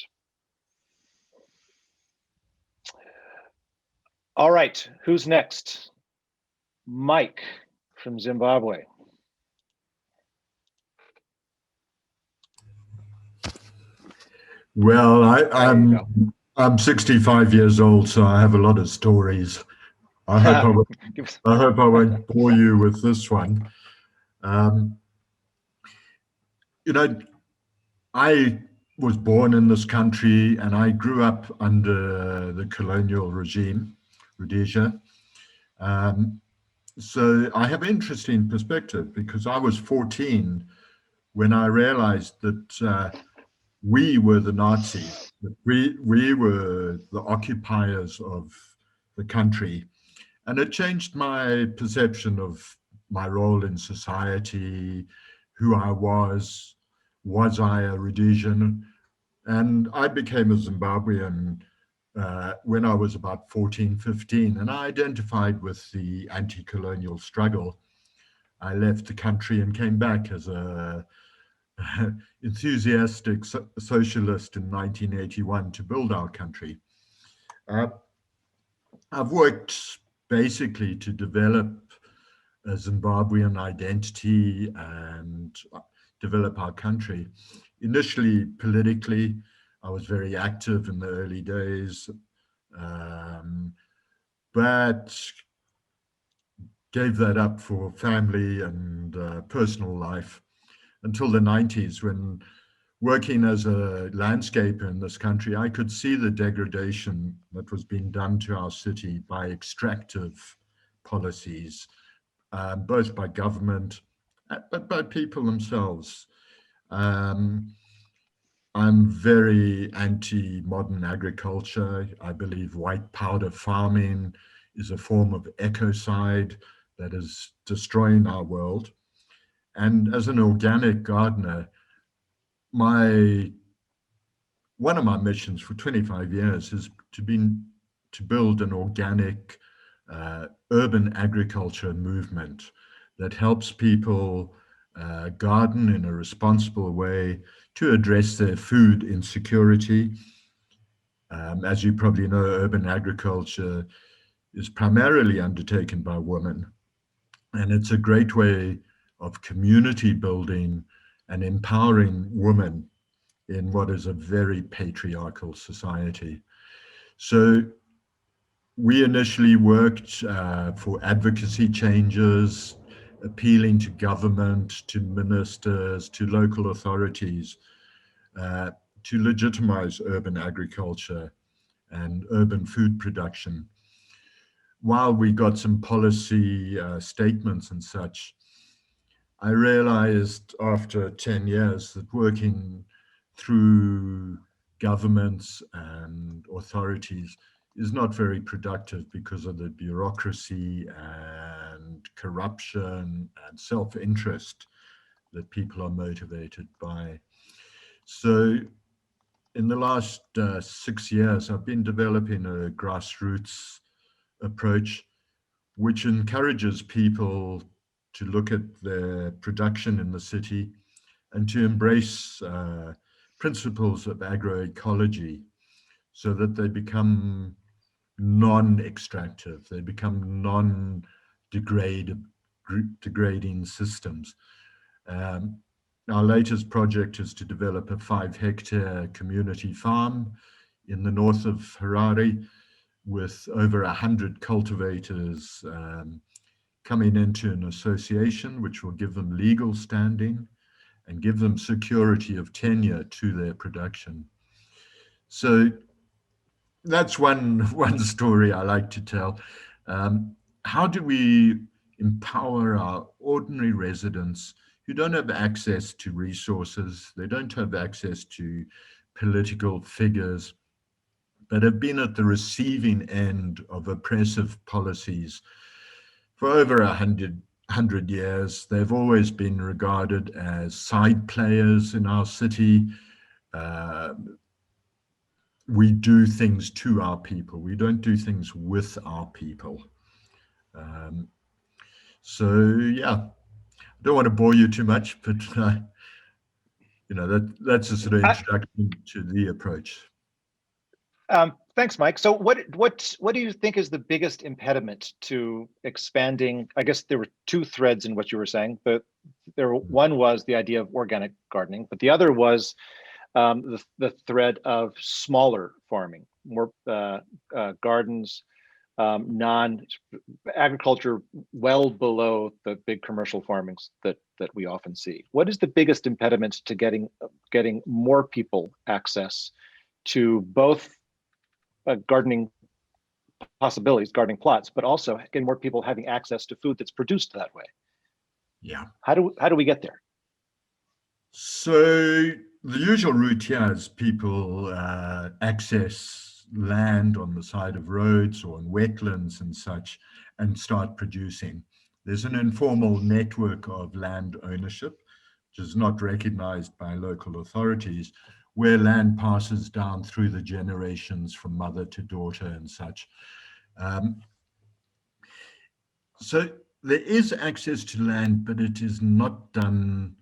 [SPEAKER 6] All right, who's next? Mike from Zimbabwe.
[SPEAKER 12] Well, I'm 65 years old, so I have a lot of stories. I hope I won't bore you with this one. You know, I was born in this country and I grew up under the colonial regime, Rhodesia. So I have an interesting perspective because I was 14 when I realized that we were the Nazis, that we were the occupiers of the country. And it changed my perception of my role in society, who I was I a Rhodesian? And I became a Zimbabwean when I was about 14, 15, and I identified with the anti-colonial struggle. I left the country and came back as a enthusiastic socialist in 1981 to build our country. I've worked basically to develop a Zimbabwean identity and develop our country. Initially, politically, I was very active in the early days, but gave that up for family and personal life until the 90s, when working as a landscaper in this country, I could see the degradation that was being done to our city by extractive policies, both by government, but by people themselves. I'm very anti-modern agriculture. I believe white powder farming is a form of ecocide that is destroying our world. And as an organic gardener, one of my missions for 25 years has to build an organic urban agriculture movement that helps people garden in a responsible way to address their food insecurity. As you probably know, urban agriculture is primarily undertaken by women, and it's a great way of community building and empowering women in what is a very patriarchal society. So we initially worked for advocacy changes, appealing to government, to ministers, to local authorities, to legitimize urban agriculture and urban food production. While we got some policy statements and such, I realized after 10 years that working through governments and authorities is not very productive because of the bureaucracy and corruption and self-interest that people are motivated by. So in the last 6 years, I've been developing a grassroots approach which encourages people to look at their production in the city and to embrace principles of agroecology so that they become non-extractive, they become non-degrading systems. Our latest project is to develop a 5-hectare community farm in the north of Harare with over 100 cultivators coming into an association which will give them legal standing and give them security of tenure to their production. So that's one story I like to tell. How do we empower our ordinary residents who don't have access to resources, they don't have access to political figures, but have been at the receiving end of oppressive policies for over 100 years. They've always been regarded as side players in our city. We do things to our people. We don't do things with our people. So yeah, I don't want to bore you too much, but that's a sort of introduction to the approach.
[SPEAKER 6] Thanks, Mike. So what do you think is the biggest impediment to expanding? I guess there were two threads in what you were saying. One was the idea of organic gardening, but the other was the thread of smaller farming, more gardens, non-agriculture, well below the big commercial farmings that we often see. What is the biggest impediment to getting more people access to both gardening possibilities, gardening plots, but also getting more people having access to food that's produced that way?
[SPEAKER 12] Yeah.
[SPEAKER 6] How do we get there?
[SPEAKER 12] So the usual route here is people access land on the side of roads or in wetlands and such and start producing. There's an informal network of land ownership, which is not recognized by local authorities, where land passes down through the generations from mother to daughter and such. So there is access to land, but it is not done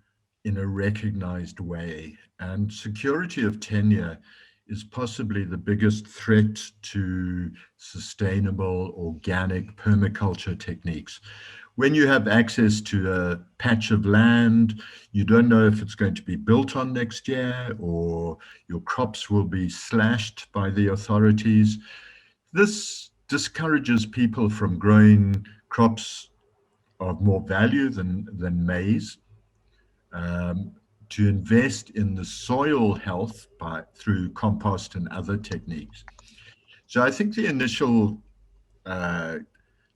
[SPEAKER 12] in a recognized way. And security of tenure is possibly the biggest threat to sustainable organic permaculture techniques. When you have access to a patch of land, you don't know if it's going to be built on next year or your crops will be slashed by the authorities. This discourages people from growing crops of more value than maize, to invest in the soil health through compost and other techniques. So I think the initial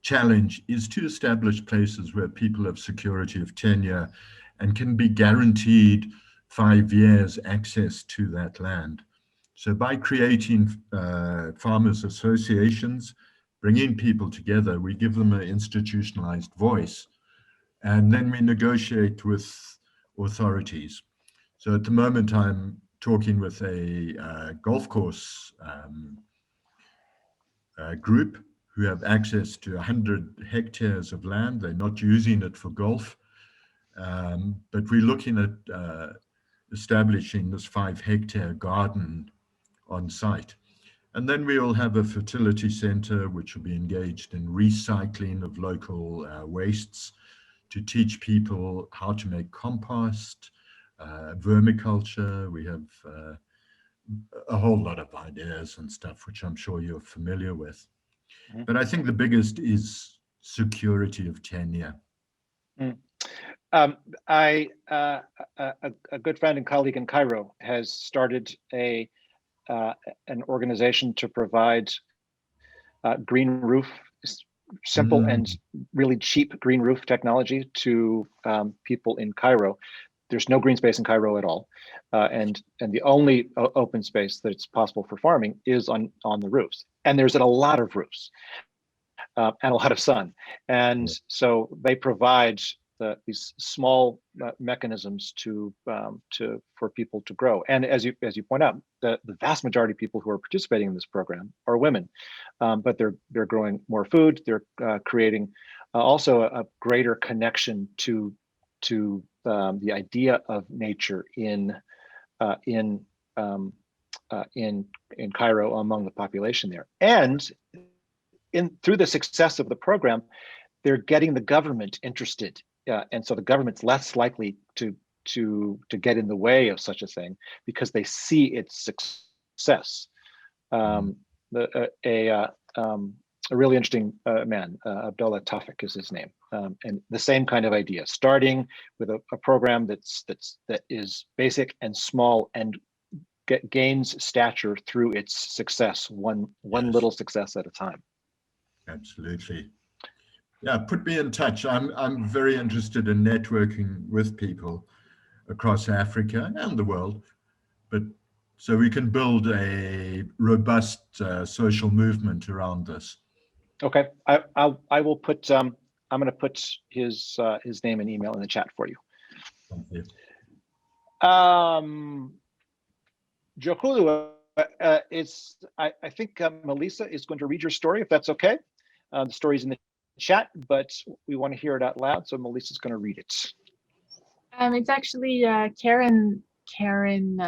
[SPEAKER 12] challenge is to establish places where people have security of tenure and can be guaranteed 5 years access to that land. So by creating farmers associations, bringing people together, we give them an institutionalized voice, and then we negotiate with authorities. So at the moment, I'm talking with a golf course group who have access to 100 hectares of land. They're not using it for golf, but we're looking at establishing this 5-hectare garden on site. And then we will have a fertility center which will be engaged in recycling of local wastes to teach people how to make compost, vermiculture. We have a whole lot of ideas and stuff, which I'm sure you're familiar with.
[SPEAKER 6] Mm-hmm.
[SPEAKER 12] But I think the biggest is security of tenure.
[SPEAKER 6] Mm. A good friend and colleague in Cairo has started an organization to provide green roof, simple and really cheap green roof technology to people in Cairo. There's no green space in Cairo at all, and the only open space that's possible for farming is on the roofs. And there's a lot of roofs and a lot of sun, and so they provide these small mechanisms for people to grow. And as you point out, the vast majority of people who are participating in this program are women, but they're growing more food. They're creating also a greater connection to the idea of nature in Cairo among the population there. And through the success of the program, they're getting the government interested. And so the government's less likely to get in the way of such a thing because they see its success. A really interesting man, Abdullah Tawfik is his name, and the same kind of idea, starting with a program that is basic and small and gains stature through its success, one little success at a time.
[SPEAKER 12] Absolutely. Yeah, put me in touch. I'm very interested in networking with people across Africa and the world, but so we can build a robust social movement around this.
[SPEAKER 6] Okay, I will put I'm going to put his name and email in the chat for you.
[SPEAKER 12] Thank you.
[SPEAKER 6] Jokulu, I think Melissa is going to read your story, if that's okay. The story's in the chat, but we want to hear it out loud, so Melissa's going to read it.
[SPEAKER 5] It's actually Karen. Karen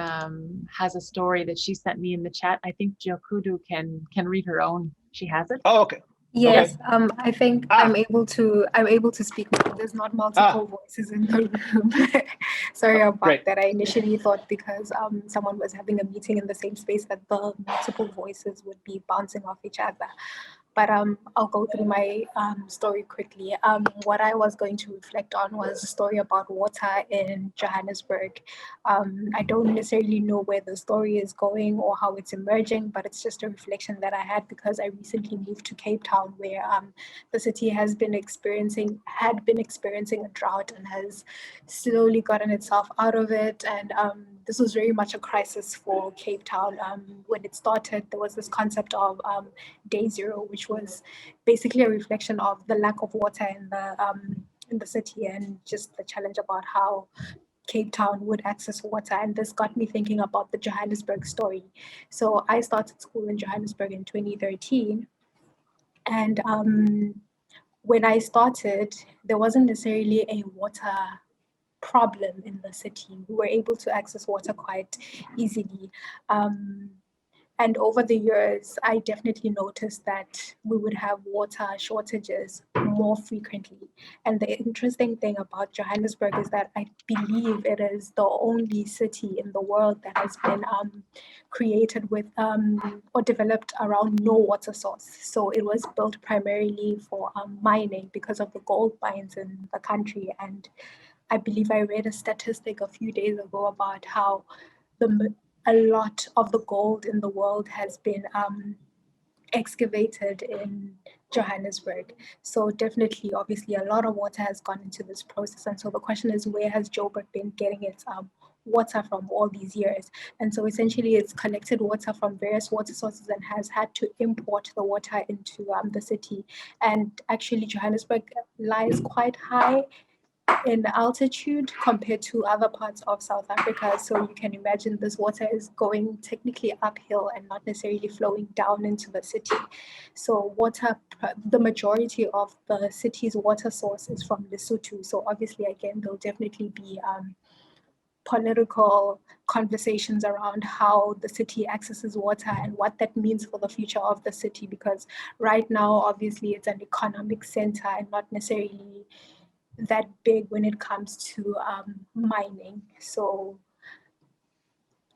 [SPEAKER 5] has a story that she sent me in the chat. I think Jokudu can read her own. She has it.
[SPEAKER 6] Oh, okay.
[SPEAKER 13] Yes, I think I'm able to speak now. There's not multiple voices in the room. Sorry about that. I initially thought because someone was having a meeting in the same space that the multiple voices would be bouncing off each other. But I'll go through my story quickly. What I was going to reflect on was a story about water in Johannesburg. I don't necessarily know where the story is going or how it's emerging, but it's just a reflection that I had because I recently moved to Cape Town, where the city had been experiencing a drought and has slowly gotten itself out of it. And this was very much a crisis for Cape Town. When it started, there was this concept of Day Zero, which was basically a reflection of the lack of water in the city and just the challenge about how Cape Town would access water. And this got me thinking about the Johannesburg story. So I started school in Johannesburg in 2013. And when I started, there wasn't necessarily a water problem in the city. We were able to access water quite easily. And over the years, I definitely noticed that we would have water shortages more frequently. And the interesting thing about Johannesburg is that I believe it is the only city in the world that has been created with or developed around no water source. So it was built primarily for mining because of the gold mines in the country. And I believe I read a statistic a few days ago about how a lot of the gold in the world has been excavated in Johannesburg. So definitely, obviously, a lot of water has gone into this process. And so the question is, where has Joburg been getting its water from all these years? And so essentially, it's collected water from various water sources and has had to import the water into the city. And actually, Johannesburg lies quite high in altitude compared to other parts of South Africa. So you can imagine this water is going technically uphill and not necessarily flowing down into the city. So the majority of the city's water source is from Lesotho. So obviously, again, there'll definitely be political conversations around how the city accesses water and what that means for the future of the city, because right now, obviously, it's an economic center and not necessarily that big when it comes to mining. So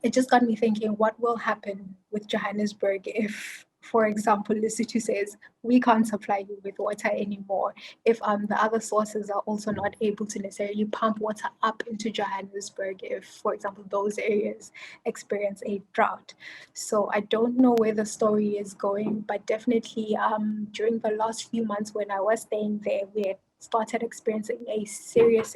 [SPEAKER 13] it just got me thinking, what will happen with Johannesburg if, for example, Lesotho says, we can't supply you with water anymore, if the other sources are also not able to necessarily pump water up into Johannesburg, if, for example, those areas experience a drought. So I don't know where the story is going, but definitely during the last few months when I was staying there, we had started experiencing a serious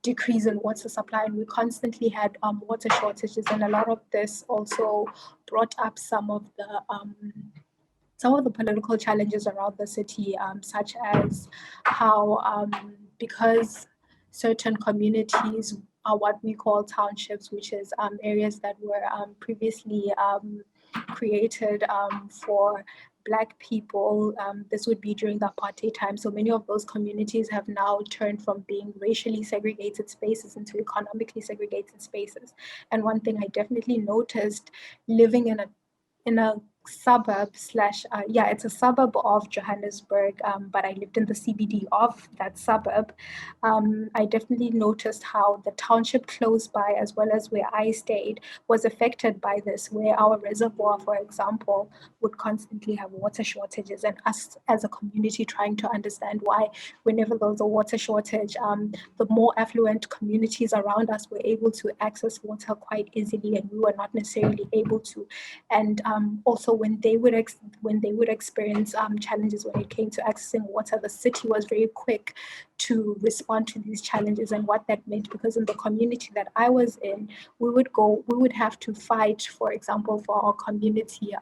[SPEAKER 13] decrease in water supply, and we constantly had water shortages, and a lot of this also brought up some of the political challenges around the city, such as how because certain communities are what we call townships, which is areas that were previously created for Black people. This would be during the apartheid time. So many of those communities have now turned from being racially segregated spaces into economically segregated spaces. And one thing I definitely noticed living in a suburb slash it's a suburb of Johannesburg, but I lived in the CBD of that suburb. I definitely noticed how the township close by, as well as where I stayed, was affected by this, where our reservoir, for example, would constantly have water shortages, and us as a community trying to understand why whenever there was a water shortage, the more affluent communities around us were able to access water quite easily, and we were not necessarily able to. And also when they would experience challenges when it came to accessing water, the city was very quick to respond to these challenges, and what that meant, because in the community that I was in, we would have to fight, for example, for our community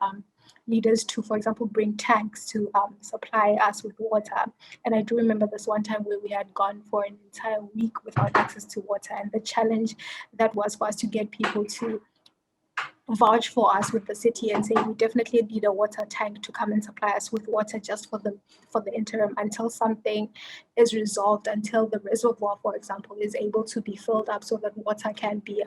[SPEAKER 13] leaders to, for example, bring tanks to supply us with water. And I do remember this one time where we had gone for an entire week without access to water, and the challenge that was for us to get people to vouch for us with the city and say we definitely need a water tank to come and supply us with water just for the interim until something is resolved, until the reservoir, for example, is able to be filled up so that water can be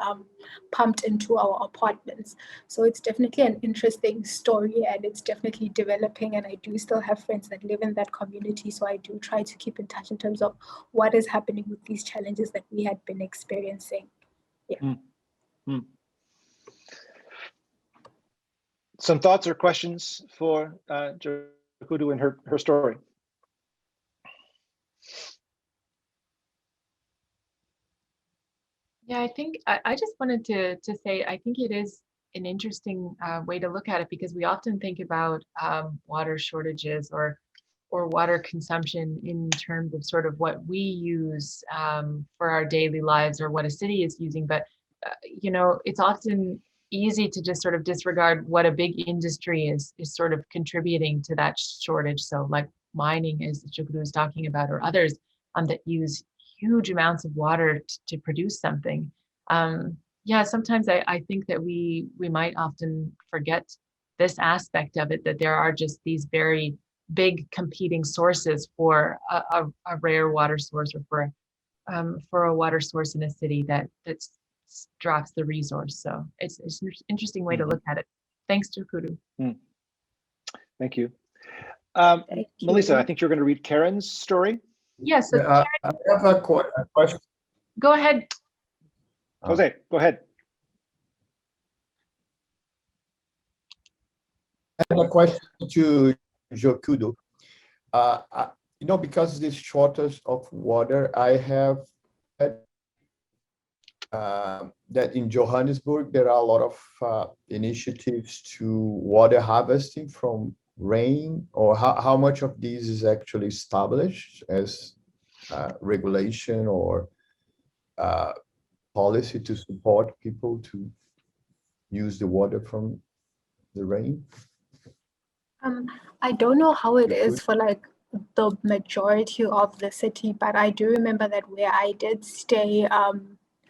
[SPEAKER 13] pumped into our apartments. So it's definitely an interesting story, and it's definitely developing, and I do still have friends that live in that community, so I do try to keep in touch in terms of what is happening with these challenges that we had been experiencing.
[SPEAKER 6] Some thoughts or questions for Jokudu and her story?
[SPEAKER 5] Yeah, I think I just wanted to say, I think it is an interesting way to look at it, because we often think about water shortages or water consumption in terms of sort of what we use for our daily lives or what a city is using. But, you know, it's often easy to just sort of disregard what a big industry is sort of contributing to that shortage. So like mining, as Jokudu was talking about, or others that use huge amounts of water to produce something. Yeah, sometimes I think that we might often forget this aspect of it, that there are just these very big competing sources for a rare water source, or for a water source in a city that drops the resource. So it's an interesting way to look at it. Thanks, Jokudu.
[SPEAKER 6] Thank you. Melissa, I think you're going to read Karen's story.
[SPEAKER 5] Yes. Yeah, so
[SPEAKER 14] I have a question.
[SPEAKER 5] Go ahead.
[SPEAKER 6] Jose, go ahead.
[SPEAKER 14] I have a question to Jokudu. You know, because of this shortage of water, I have heard that in Johannesburg there are a lot of initiatives to water harvesting from rain, or how much of this is actually established as regulation or policy to support people to use the water from the rain?
[SPEAKER 13] I don't know how it is for like the majority of the city, but I do remember that where I did stay,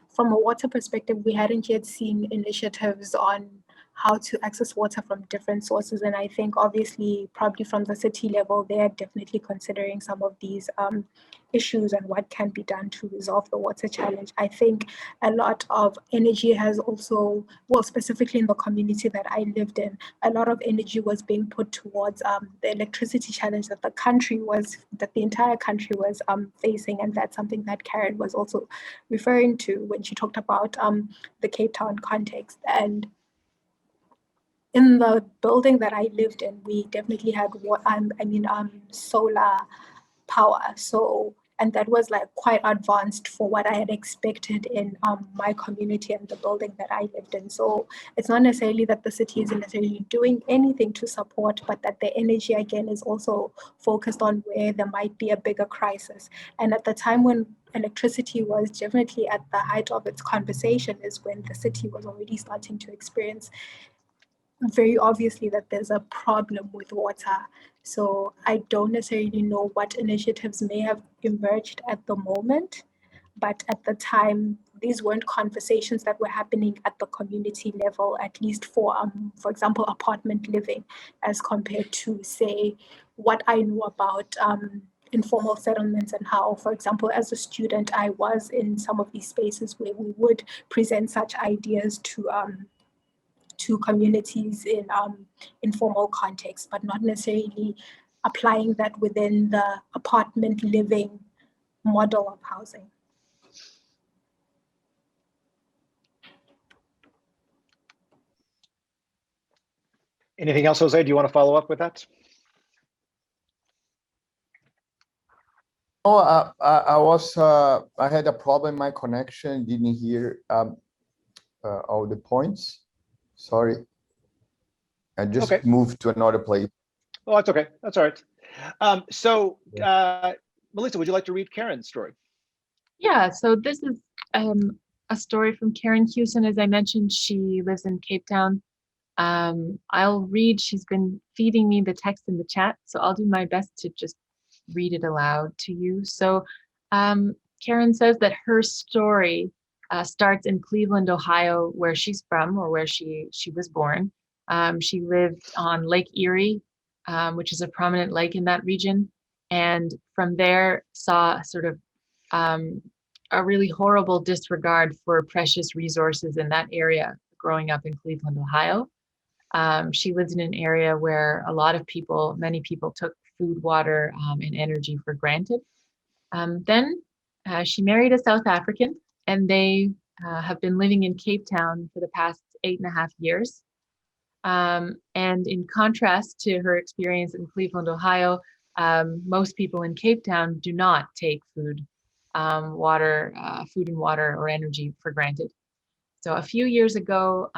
[SPEAKER 13] from a water perspective, we hadn't yet seen initiatives on how to access water from different sources. And I think obviously probably from the city level, they are definitely considering some of these issues and what can be done to resolve the water challenge. I think a lot of energy has also, well, specifically in the community that I lived in, a lot of energy was being put towards the electricity challenge that the entire country was facing. And that's something that Karen was also referring to when she talked about the Cape Town context. And in the building that I lived in, we definitely had solar power. So, and that was like quite advanced for what I had expected in my community and the building that I lived in. So it's not necessarily that the city isn't necessarily doing anything to support, but that the energy again is also focused on where there might be a bigger crisis. And at the time when electricity was definitely at the height of its conversation is when the city was already starting to experience very obviously that there's a problem with water. So I don't necessarily know what initiatives may have emerged at the moment, but at the time, these weren't conversations that were happening at the community level, at least for example, apartment living, as compared to, say, what I know about informal settlements and how, for example, as a student, I was in some of these spaces where we would present such ideas to communities in informal context, but not necessarily applying that within the apartment living model of housing.
[SPEAKER 6] Anything else, Jose? Do you want to follow up with that?
[SPEAKER 14] Oh, I had a problem in my connection, didn't hear all the points. Sorry. I just moved to another place.
[SPEAKER 6] Oh, that's okay. That's all right. Melissa, would you like to read Karen's story?
[SPEAKER 5] Yeah, so this is a story from Karen Hewson. As I mentioned, she lives in Cape Town. I'll read, she's been feeding me the text in the chat, so I'll do my best to just read it aloud to you. So Karen says that her story starts in Cleveland, Ohio, where she's from, or where she was born. She lived on Lake Erie, which is a prominent lake in that region, and from there saw sort of a really horrible disregard for precious resources in that area growing up in Cleveland, Ohio. She lived in an area where many people took food, water, and energy for granted. Then she married a South African, and they have been living in Cape Town for the past 8.5 years. And in contrast to her experience in Cleveland, Ohio, most people in Cape Town do not take food and water, or energy for granted. So a few years ago,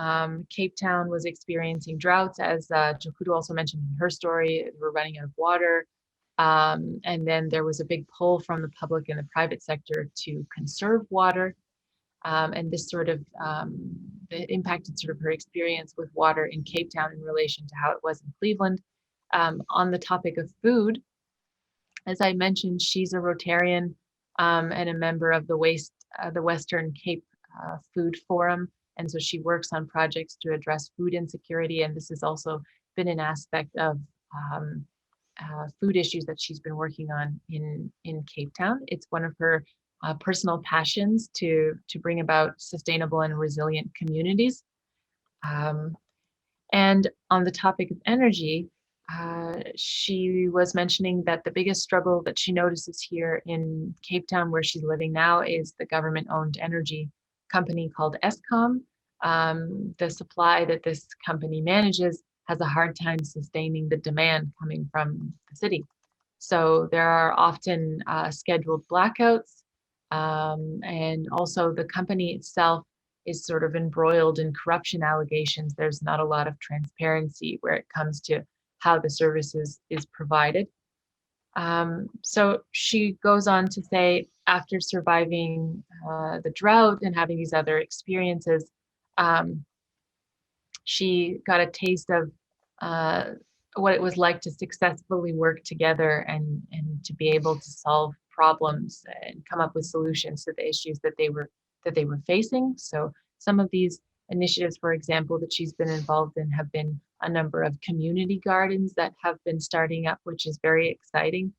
[SPEAKER 5] Cape Town was experiencing droughts, as Jokudu also mentioned in her story. We're running out of water. And then there was a big pull from the public and the private sector to conserve water. And this sort of it impacted sort of her experience with water in Cape Town in relation to how it was in Cleveland. On the topic of food, as I mentioned, she's a Rotarian and a member of the Western Cape Food Forum. And so she works on projects to address food insecurity. And this has also been an aspect of food issues that she's been working on in Cape Town. It's one of her personal passions to bring about sustainable and resilient communities. And on the topic of energy, she was mentioning that the biggest struggle that she notices here in Cape Town, where she's living now, is the government-owned energy company called Eskom. The supply that this company manages has a hard time sustaining the demand coming from the city. So there are often scheduled blackouts, and also the company itself is sort of embroiled in corruption allegations. There's not a lot of transparency where it comes to how the services is provided. So she goes on to say, after surviving the drought and having these other experiences, she got a taste of what it was like to successfully work together and to be able to solve problems and come up with solutions to the issues that they were facing. So some of these initiatives, for example, that she's been involved in have been a number of community gardens that have been starting up, which is very exciting,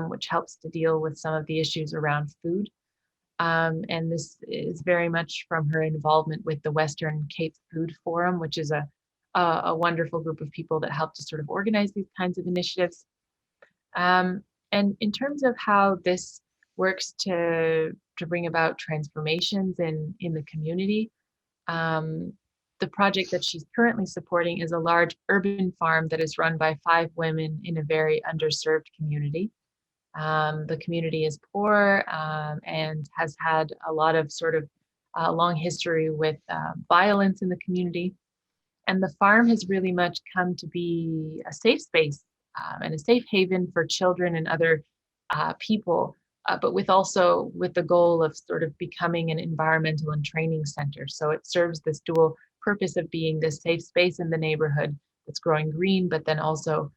[SPEAKER 5] which helps to deal with some of the issues around food. And this is very much from her involvement with the Western Cape Food Forum, which is a wonderful group of people that help to sort of organize these kinds of initiatives. And in terms of how this works to bring about transformations in the community, the project that she's currently supporting is a large urban farm that is run by 5 women in a very underserved community. The community is poor and has had a lot of sort of long history with violence in the community. And the farm has really much come to be a safe space and a safe haven for children and other people, but with the goal of sort of becoming an environmental and training center. So it serves this dual purpose of being this safe space in the neighborhood that's growing green, but then also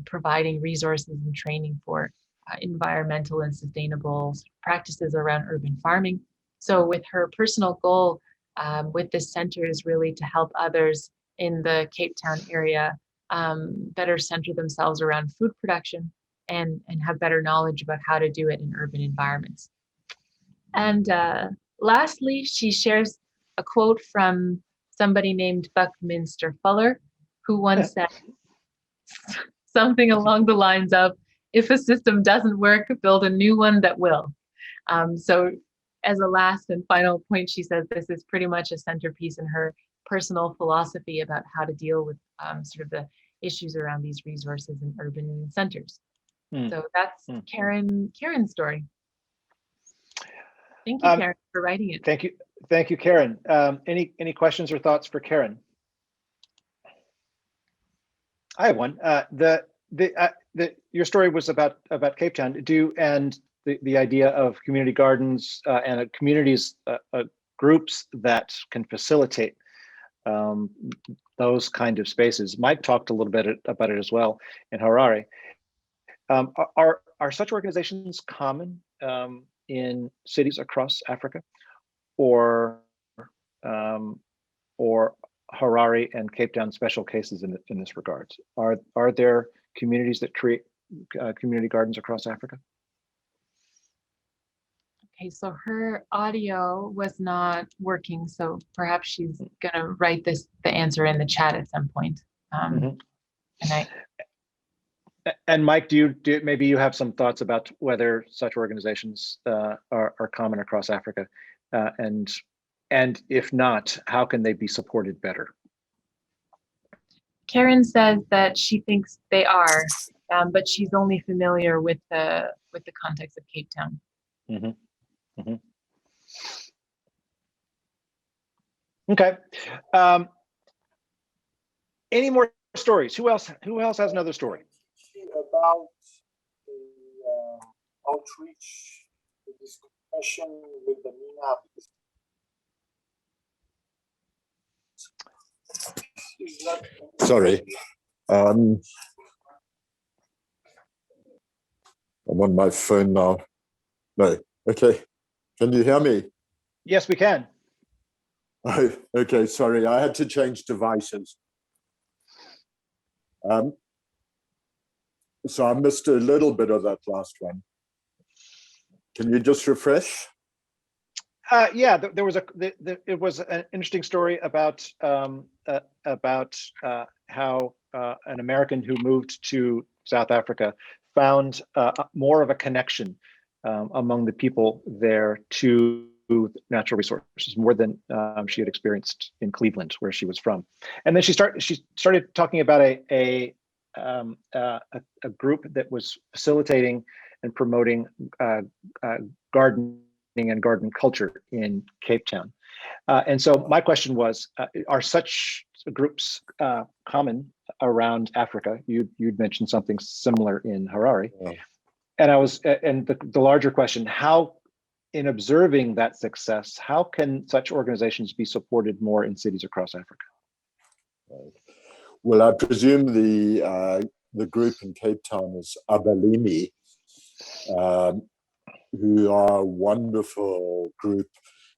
[SPEAKER 5] providing resources and training for environmental and sustainable practices around urban farming. So with her personal goal with this center is really to help others in the Cape Town area better center themselves around food production and have better knowledge about how to do it in urban environments. And lastly, she shares a quote from somebody named Buckminster Fuller, who once said something along the lines of, if a system doesn't work, build a new one that will. So as a last and final point, she says this is pretty much a centerpiece in her personal philosophy about how to deal with sort of the issues around these resources in urban centers. So that's Karen's story. Thank you, Karen, for writing it.
[SPEAKER 6] Thank you, Karen. Any questions or thoughts for Karen? I have one. Your story was about Cape Town. And the idea of community gardens and communities, groups that can facilitate those kind of spaces. Mike talked a little bit about it as well in Harare. Are such organizations common in cities across Africa, or Harare and Cape Town special cases in this regard? Are there communities that create community gardens across Africa?
[SPEAKER 5] Okay, so her audio was not working, so perhaps she's gonna write the answer in the chat at some point.
[SPEAKER 6] And Mike, do maybe you have some thoughts about whether such organizations are common across Africa, and if not, how can they be supported better?
[SPEAKER 5] Karen says that she thinks they are, but she's only familiar with the context of Cape Town.
[SPEAKER 6] Okay. Any more stories? Who else has another story?
[SPEAKER 18] About the outreach, the discussion with the MENA.
[SPEAKER 12] Sorry. I'm on my phone now. No. Okay. Can you hear me?
[SPEAKER 6] Yes, we can.
[SPEAKER 12] Oh, okay. Sorry, I had to change devices. So I missed a little bit of that last one. Can you just refresh?
[SPEAKER 6] Yeah, there was it was an interesting story about how an American who moved to South Africa found more of a connection among the people there to natural resources, more than she had experienced in Cleveland, where she was from. And then she started talking about a group that was facilitating and promoting gardening and garden culture in Cape Town. And so my question was, are such groups common around Africa. You'd mentioned something similar in Harare.
[SPEAKER 14] Yeah.
[SPEAKER 6] And the larger question, how, in observing that success, how can such organizations be supported more in cities across Africa?
[SPEAKER 12] Well, I presume the group in Cape Town is Abalimi, who are a wonderful group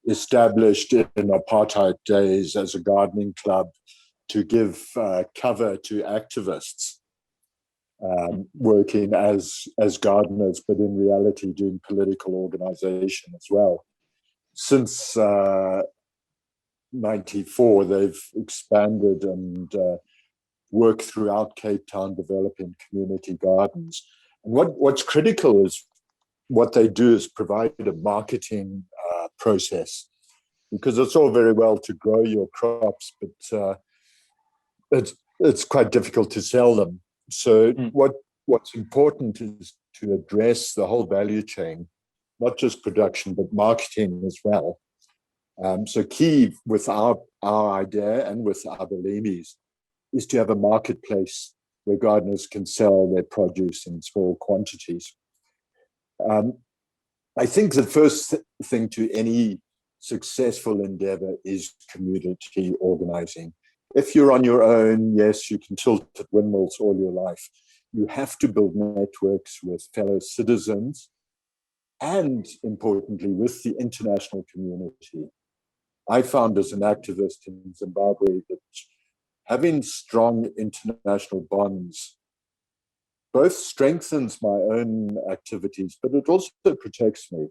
[SPEAKER 12] established in apartheid days as a gardening club to give cover to activists working as gardeners, but in reality doing political organization as well. Since 94, they've expanded and work throughout Cape Town developing community gardens. And what's critical is what they do is provide a marketing process, because it's all very well to grow your crops, but it's quite difficult to sell them. So what's important is to address the whole value chain, not just production, but marketing as well. So key with our idea and with other Lemies is to have a marketplace where gardeners can sell their produce in small quantities. I think the first thing to any successful endeavor is community organizing. If you're on your own, yes, you can tilt at windmills all your life. You have to build networks with fellow citizens and, importantly, with the international community. I found as an activist in Zimbabwe that having strong international bonds both strengthens my own activities, but it also protects me.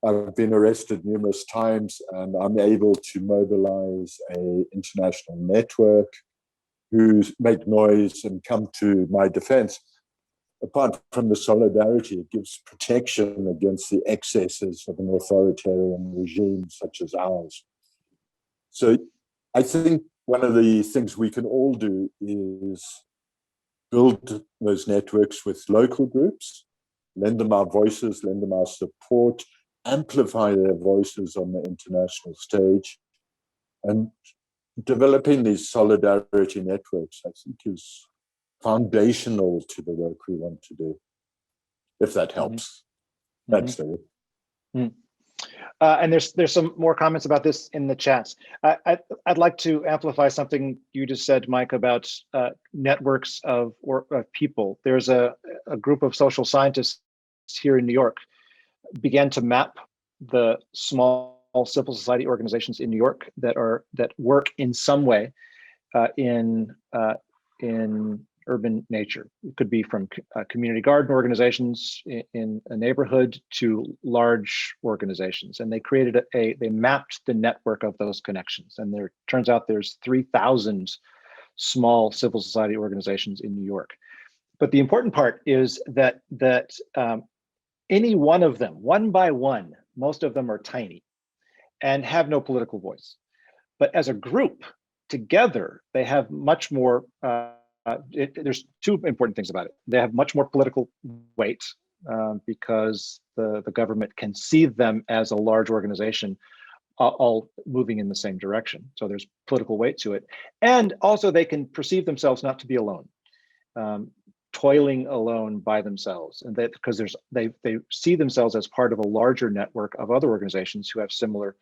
[SPEAKER 12] I've been arrested numerous times, and I'm able to mobilize an international network who make noise and come to my defense. Apart from the solidarity, it gives protection against the excesses of an authoritarian regime such as ours. So I think one of the things we can all do is build those networks with local groups, lend them our voices, lend them our support, amplify their voices on the international stage, and developing these solidarity networks, I think, is foundational to the work we want to do, if that helps. Thanks, David.
[SPEAKER 6] And there's some more comments about this in the chats. I'd like to amplify something you just said, Mike, about networks of people. There's a group of social scientists here in New York began to map the small civil society organizations in New York that work in some way in urban nature. It could be from community garden organizations in a neighborhood to large organizations. And they created they mapped the network of those connections. And there turns out there's 3,000 small civil society organizations in New York. But the important part is that any one of them, one by one, most of them are tiny and have no political voice. But as a group, together, they have much more there's two important things about it. They have much more political weight because the government can see them as a large organization all moving in the same direction. So there's political weight to it. And also they can perceive themselves not to be alone, toiling alone by themselves. And that because they see themselves as part of a larger network of other organizations who have similar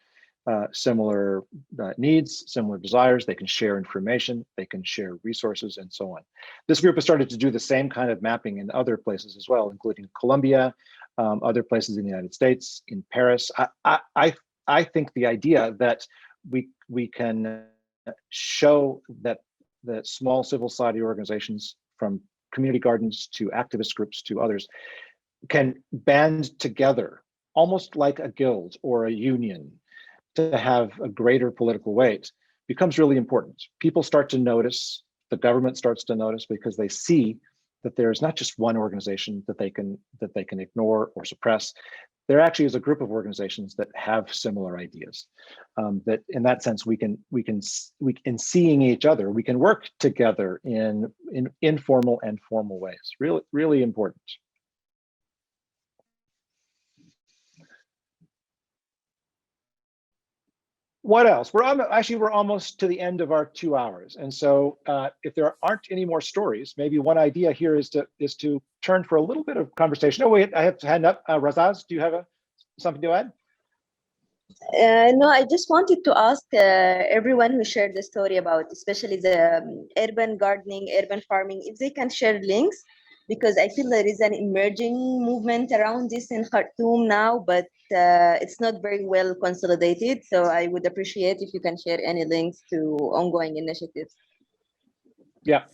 [SPEAKER 6] needs, similar desires. They can share information, they can share resources, and so on. This group has started to do the same kind of mapping in other places as well, including Colombia, other places in the United States, in Paris. I think the idea that we can show that the small civil society organizations, from community gardens to activist groups to others, can band together almost like a guild or a union to have a greater political weight becomes really important. People start to notice, the government starts to notice, because they see that there's not just one organization that they can ignore or suppress. There actually is a group of organizations that have similar ideas. That in that sense, we can seeing each other, we can work together in informal and formal ways. Really, really important. What else? We're almost to the end of our 2 hours, and so if there aren't any more stories, maybe one idea here is to turn for a little bit of conversation. Oh wait, I have to hand up. Razaz, do you have something to add?
[SPEAKER 17] No, I just wanted to ask everyone who shared the story about, especially the urban gardening, urban farming, if they can share links, because I feel there is an emerging movement around this in Khartoum now, but it's not very well consolidated. So I would appreciate if you can share any links to ongoing initiatives.
[SPEAKER 6] Yeah,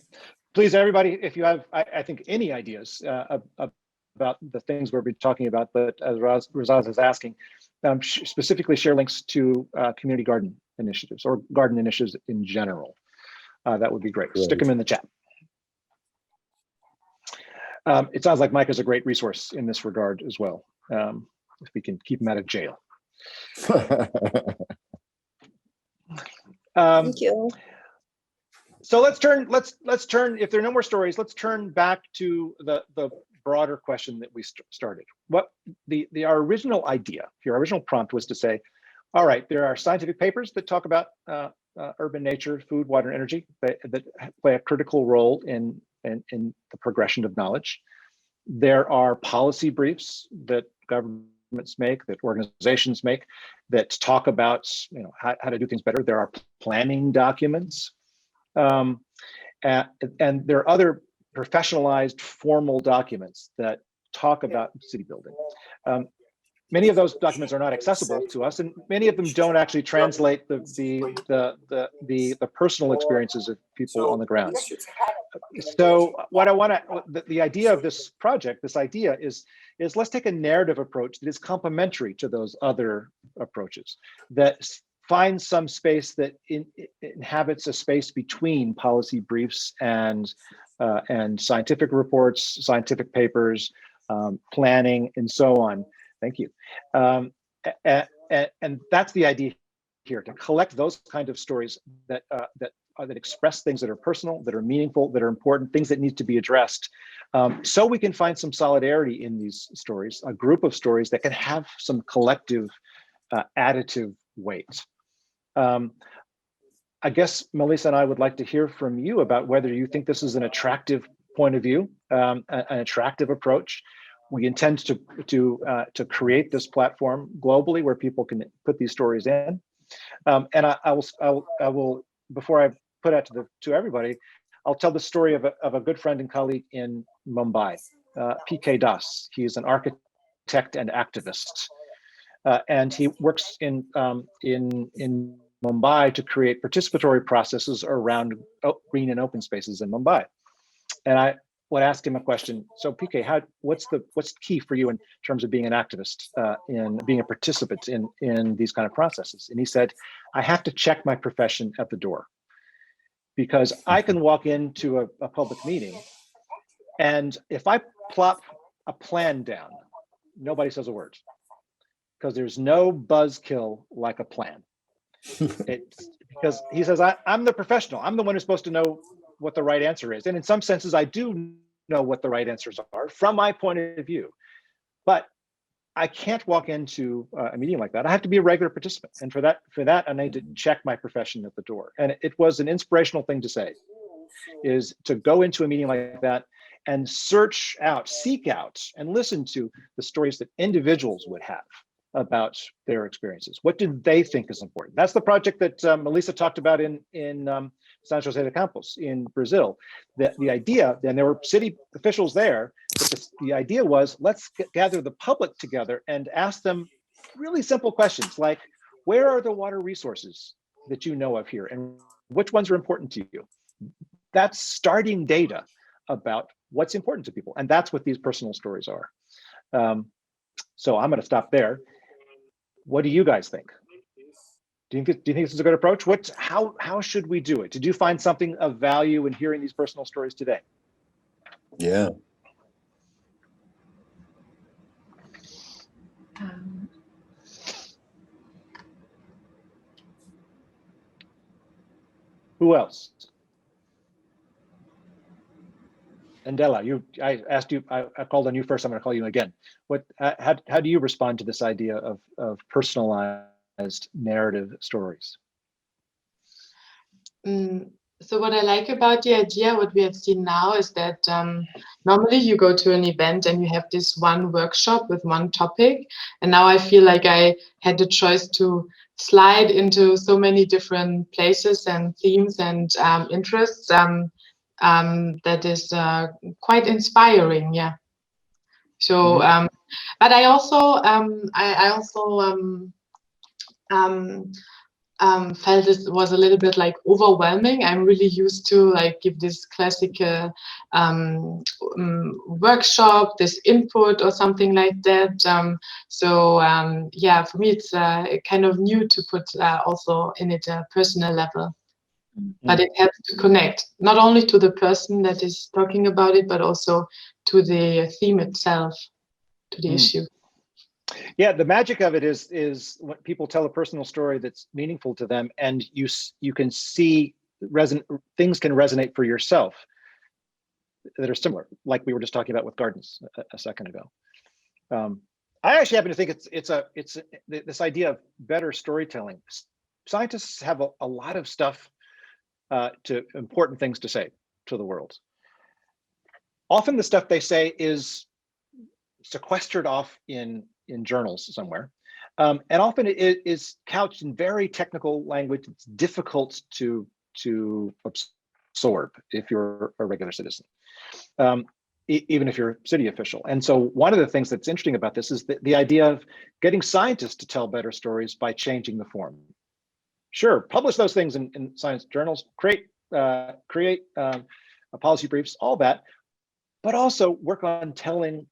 [SPEAKER 6] please, everybody, if you have, I think, any ideas about the things we've been talking about, but as Razaz is asking, specifically share links to community garden initiatives or garden initiatives in general. That would be great. Stick them in the chat. It sounds like Mike is a great resource in this regard as well, if we can keep him out of jail.
[SPEAKER 17] Thank you.
[SPEAKER 6] So let's turn, if there are no more stories, let's turn back to the broader question that we started. What our original idea, your original prompt was to say, all right, there are scientific papers that talk about urban nature, food, water, and energy that play a critical role in the progression of knowledge. There are policy briefs that governments make, that organizations make, that talk about how to do things better. There are planning documents. And there are other professionalized formal documents that talk about city building. Many of those documents are not accessible to us, and many of them don't actually translate the personal experiences of people on the ground. So what I want to, the idea of this project, this idea is let's take a narrative approach that is complementary to those other approaches, that finds some space that inhabits a space between policy briefs and scientific reports, scientific papers, planning, and so on. Thank you. And that's the idea here, to collect those kind of stories that express things that are personal, that are meaningful, that are important, things that need to be addressed. So we can find some solidarity in these stories, a group of stories that can have some collective additive weight. I guess Melissa and I would like to hear from you about whether you think this is an attractive point of view, an attractive approach. We intend to create this platform globally where people can put these stories in. And I will, before I put out to everybody, I'll tell the story of a good friend and colleague in Mumbai, PEGASUS. He's an architect and activist. And he works in Mumbai to create participatory processes around green and open spaces in Mumbai. And I would ask him a question. So PK, what's key for you in terms of being an activist, in being a participant in these kind of processes? And he said, I have to check my profession at the door, because I can walk into a public meeting, and if I plop a plan down, nobody says a word, because there's no buzzkill like a plan. It's because he says, I'm the professional. I'm the one who's supposed to know what the right answer is. And in some senses, I do know what the right answers are from my point of view. But I can't walk into a meeting like that. I have to be a regular participant. And for that, I need to check my profession at the door. And it was an inspirational thing to say, is to go into a meeting like that and search out, seek out, and listen to the stories that individuals would have about their experiences. What do they think is important? That's the project that Melissa talked about in San Jose de Campos in Brazil. The idea, and there were city officials there, but the idea was, let's gather the public together and ask them really simple questions like, where are the water resources that you know of here, and which ones are important to you? That's starting data about what's important to people, and that's what these personal stories are. So I'm going to stop there. What do you guys think? Do you think this is a good approach? How should we do it? Did you find something of value in hearing these personal stories today?
[SPEAKER 14] Yeah.
[SPEAKER 6] Who else? Andela, I asked you, I called on you first. I'm going to call you again. How do you respond to this idea of personalized narrative stories?
[SPEAKER 10] So what I like about the idea, what we have seen now, is that normally you go to an event and you have this one workshop with one topic. And now I feel like I had the choice to slide into so many different places and themes and interests. That is quite inspiring, yeah. So, but I also felt it was a little bit like overwhelming. I'm really used to like give this classic workshop, this input or something like that. Yeah, for me it's kind of new to put also in it a personal level. But it helps to connect not only to the person that is talking about it, but also to the theme itself, to the issue.
[SPEAKER 6] Yeah, the magic of it is when people tell a personal story that's meaningful to them, and you can see things can resonate for yourself that are similar, like we were just talking about with gardens a second ago. I actually happen to think it's this idea of better storytelling. Scientists have a lot of stuff, important things to say to the world. Often the stuff they say is sequestered off in journals somewhere. And often it is couched in very technical language. It's difficult to absorb if you're a regular citizen, even if you're a city official. And so one of the things that's interesting about this is the idea of getting scientists to tell better stories by changing the form. Sure, publish those things in science journals, create policy briefs, all that, but also work on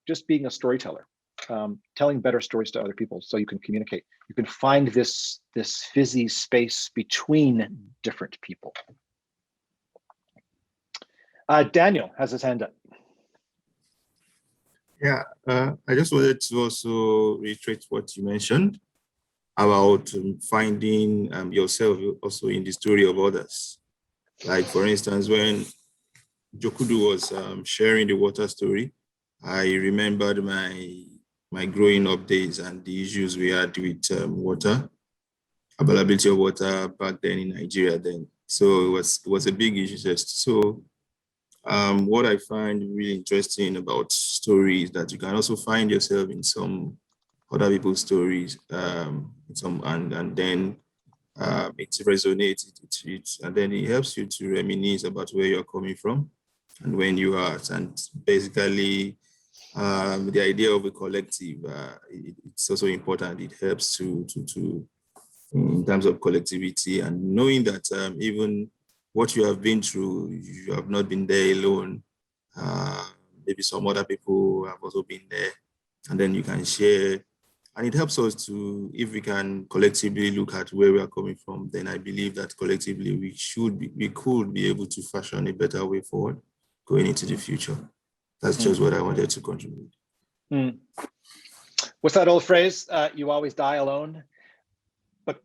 [SPEAKER 6] just being a storyteller. Telling better stories to other people so you can communicate. You can find this fizzy space between different people. Daniel has his hand up.
[SPEAKER 15] Yeah, I just wanted to also reiterate what you mentioned about finding yourself also in the story of others. Like for instance, when Jokudu was sharing the water story, I remembered my growing up days and the issues we had with water, availability of water back then in Nigeria then. So it was a big issue. So what I find really interesting about stories that you can also find yourself in some other people's stories, and then it resonates, and then it helps you to reminisce about where you're coming from and when you are, and basically the idea of a collective, it's also important. It helps to in terms of collectivity and knowing that even what you have been through, you have not been there alone. Maybe some other people have also been there, and then you can share. And it helps us to, if we can collectively look at where we are coming from, then I believe that collectively we could be able to fashion a better way forward going into the future. That's just what I wanted to contribute.
[SPEAKER 6] What's that old phrase? You always die alone. But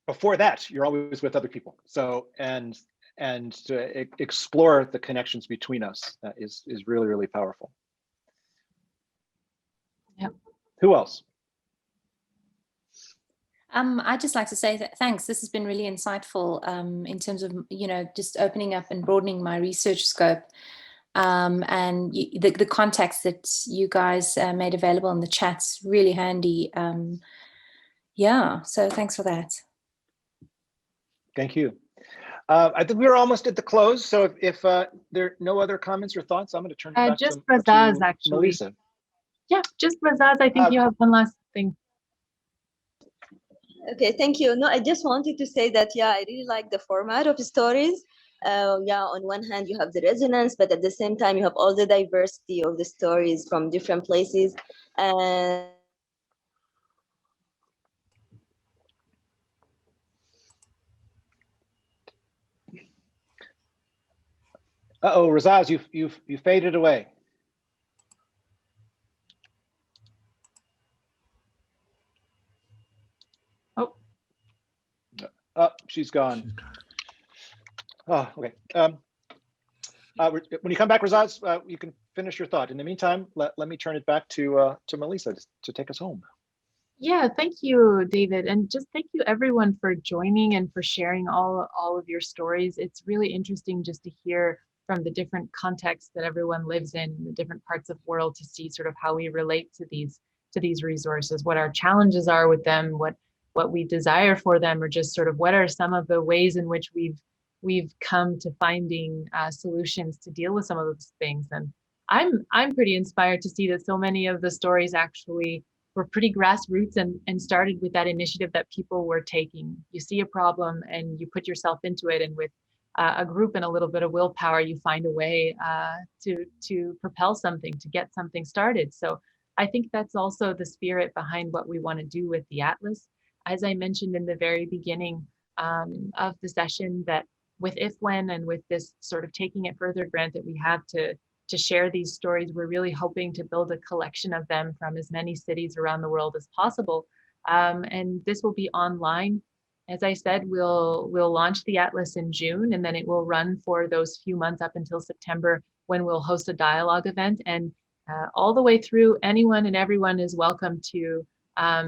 [SPEAKER 6] before that, you're always with other people. So, and to explore the connections between us is really, really powerful.
[SPEAKER 8] Yeah.
[SPEAKER 6] Who else?
[SPEAKER 8] I'd just like to say that thanks. This has been really insightful in terms of, just opening up and broadening my research scope. And the context that you guys made available in the chat's really handy. Yeah, so thanks for that.
[SPEAKER 6] Thank you. I think we're almost at the close. So if there are no other comments or thoughts, I'm going to turn it back
[SPEAKER 5] just
[SPEAKER 6] to
[SPEAKER 5] Razaz, actually.
[SPEAKER 6] Melissa.
[SPEAKER 5] Yeah, just Razaz. I think you have one last thing.
[SPEAKER 17] Okay, thank you. No, I just wanted to say that, yeah, I really like the format of stories. On one hand, you have the resonance, but at the same time, you have all the diversity of the stories from different places. And
[SPEAKER 6] Uh-oh, Razaz, you faded away. Oh, she's gone. Oh, okay. When you come back, Razaz, you can finish your thought. In the meantime, let me turn it back to Melissa to take us home.
[SPEAKER 5] Yeah, thank you, David. And just thank you everyone for joining and for sharing all of your stories. It's really interesting just to hear from the different contexts that everyone lives in the different parts of the world, to see sort of how we relate to these resources, what our challenges are with them, what we desire for them, or just sort of what are some of the ways in which we've come to finding solutions to deal with some of those things. And I'm pretty inspired to see that so many of the stories actually were pretty grassroots and started with that initiative that people were taking. You see a problem and you put yourself into it, and with a group and a little bit of willpower, you find a way to propel something, to get something started. So I think that's also the spirit behind what we want to do with the Atlas. As I mentioned in the very beginning of the session, that with IFWEN and with this sort of taking it further grant that we have to share these stories, we're really hoping to build a collection of them from as many cities around the world as possible. And this will be online. As I said, we'll launch the Atlas in June, and then it will run for those few months up until September, when we'll host a dialogue event. And all the way through, anyone and everyone is welcome to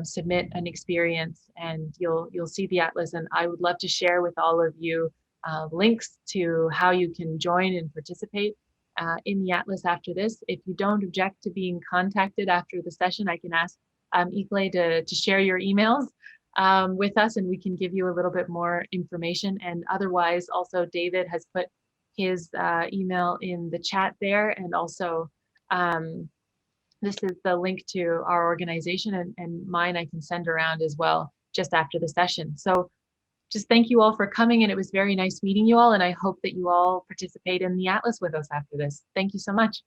[SPEAKER 5] submit an experience, and you'll see the Atlas. And I would love to share with all of you links to how you can join and participate in the Atlas after this. If you don't object to being contacted after the session, I can ask Iklay to share your emails with us, and we can give you a little bit more information. And otherwise, also David has put his email in the chat there, and also this is the link to our organization, and mine I can send around as well just after the session. So just thank you all for coming, and it was very nice meeting you all, and I hope that you all participate in the Atlas with us after this. Thank you so much.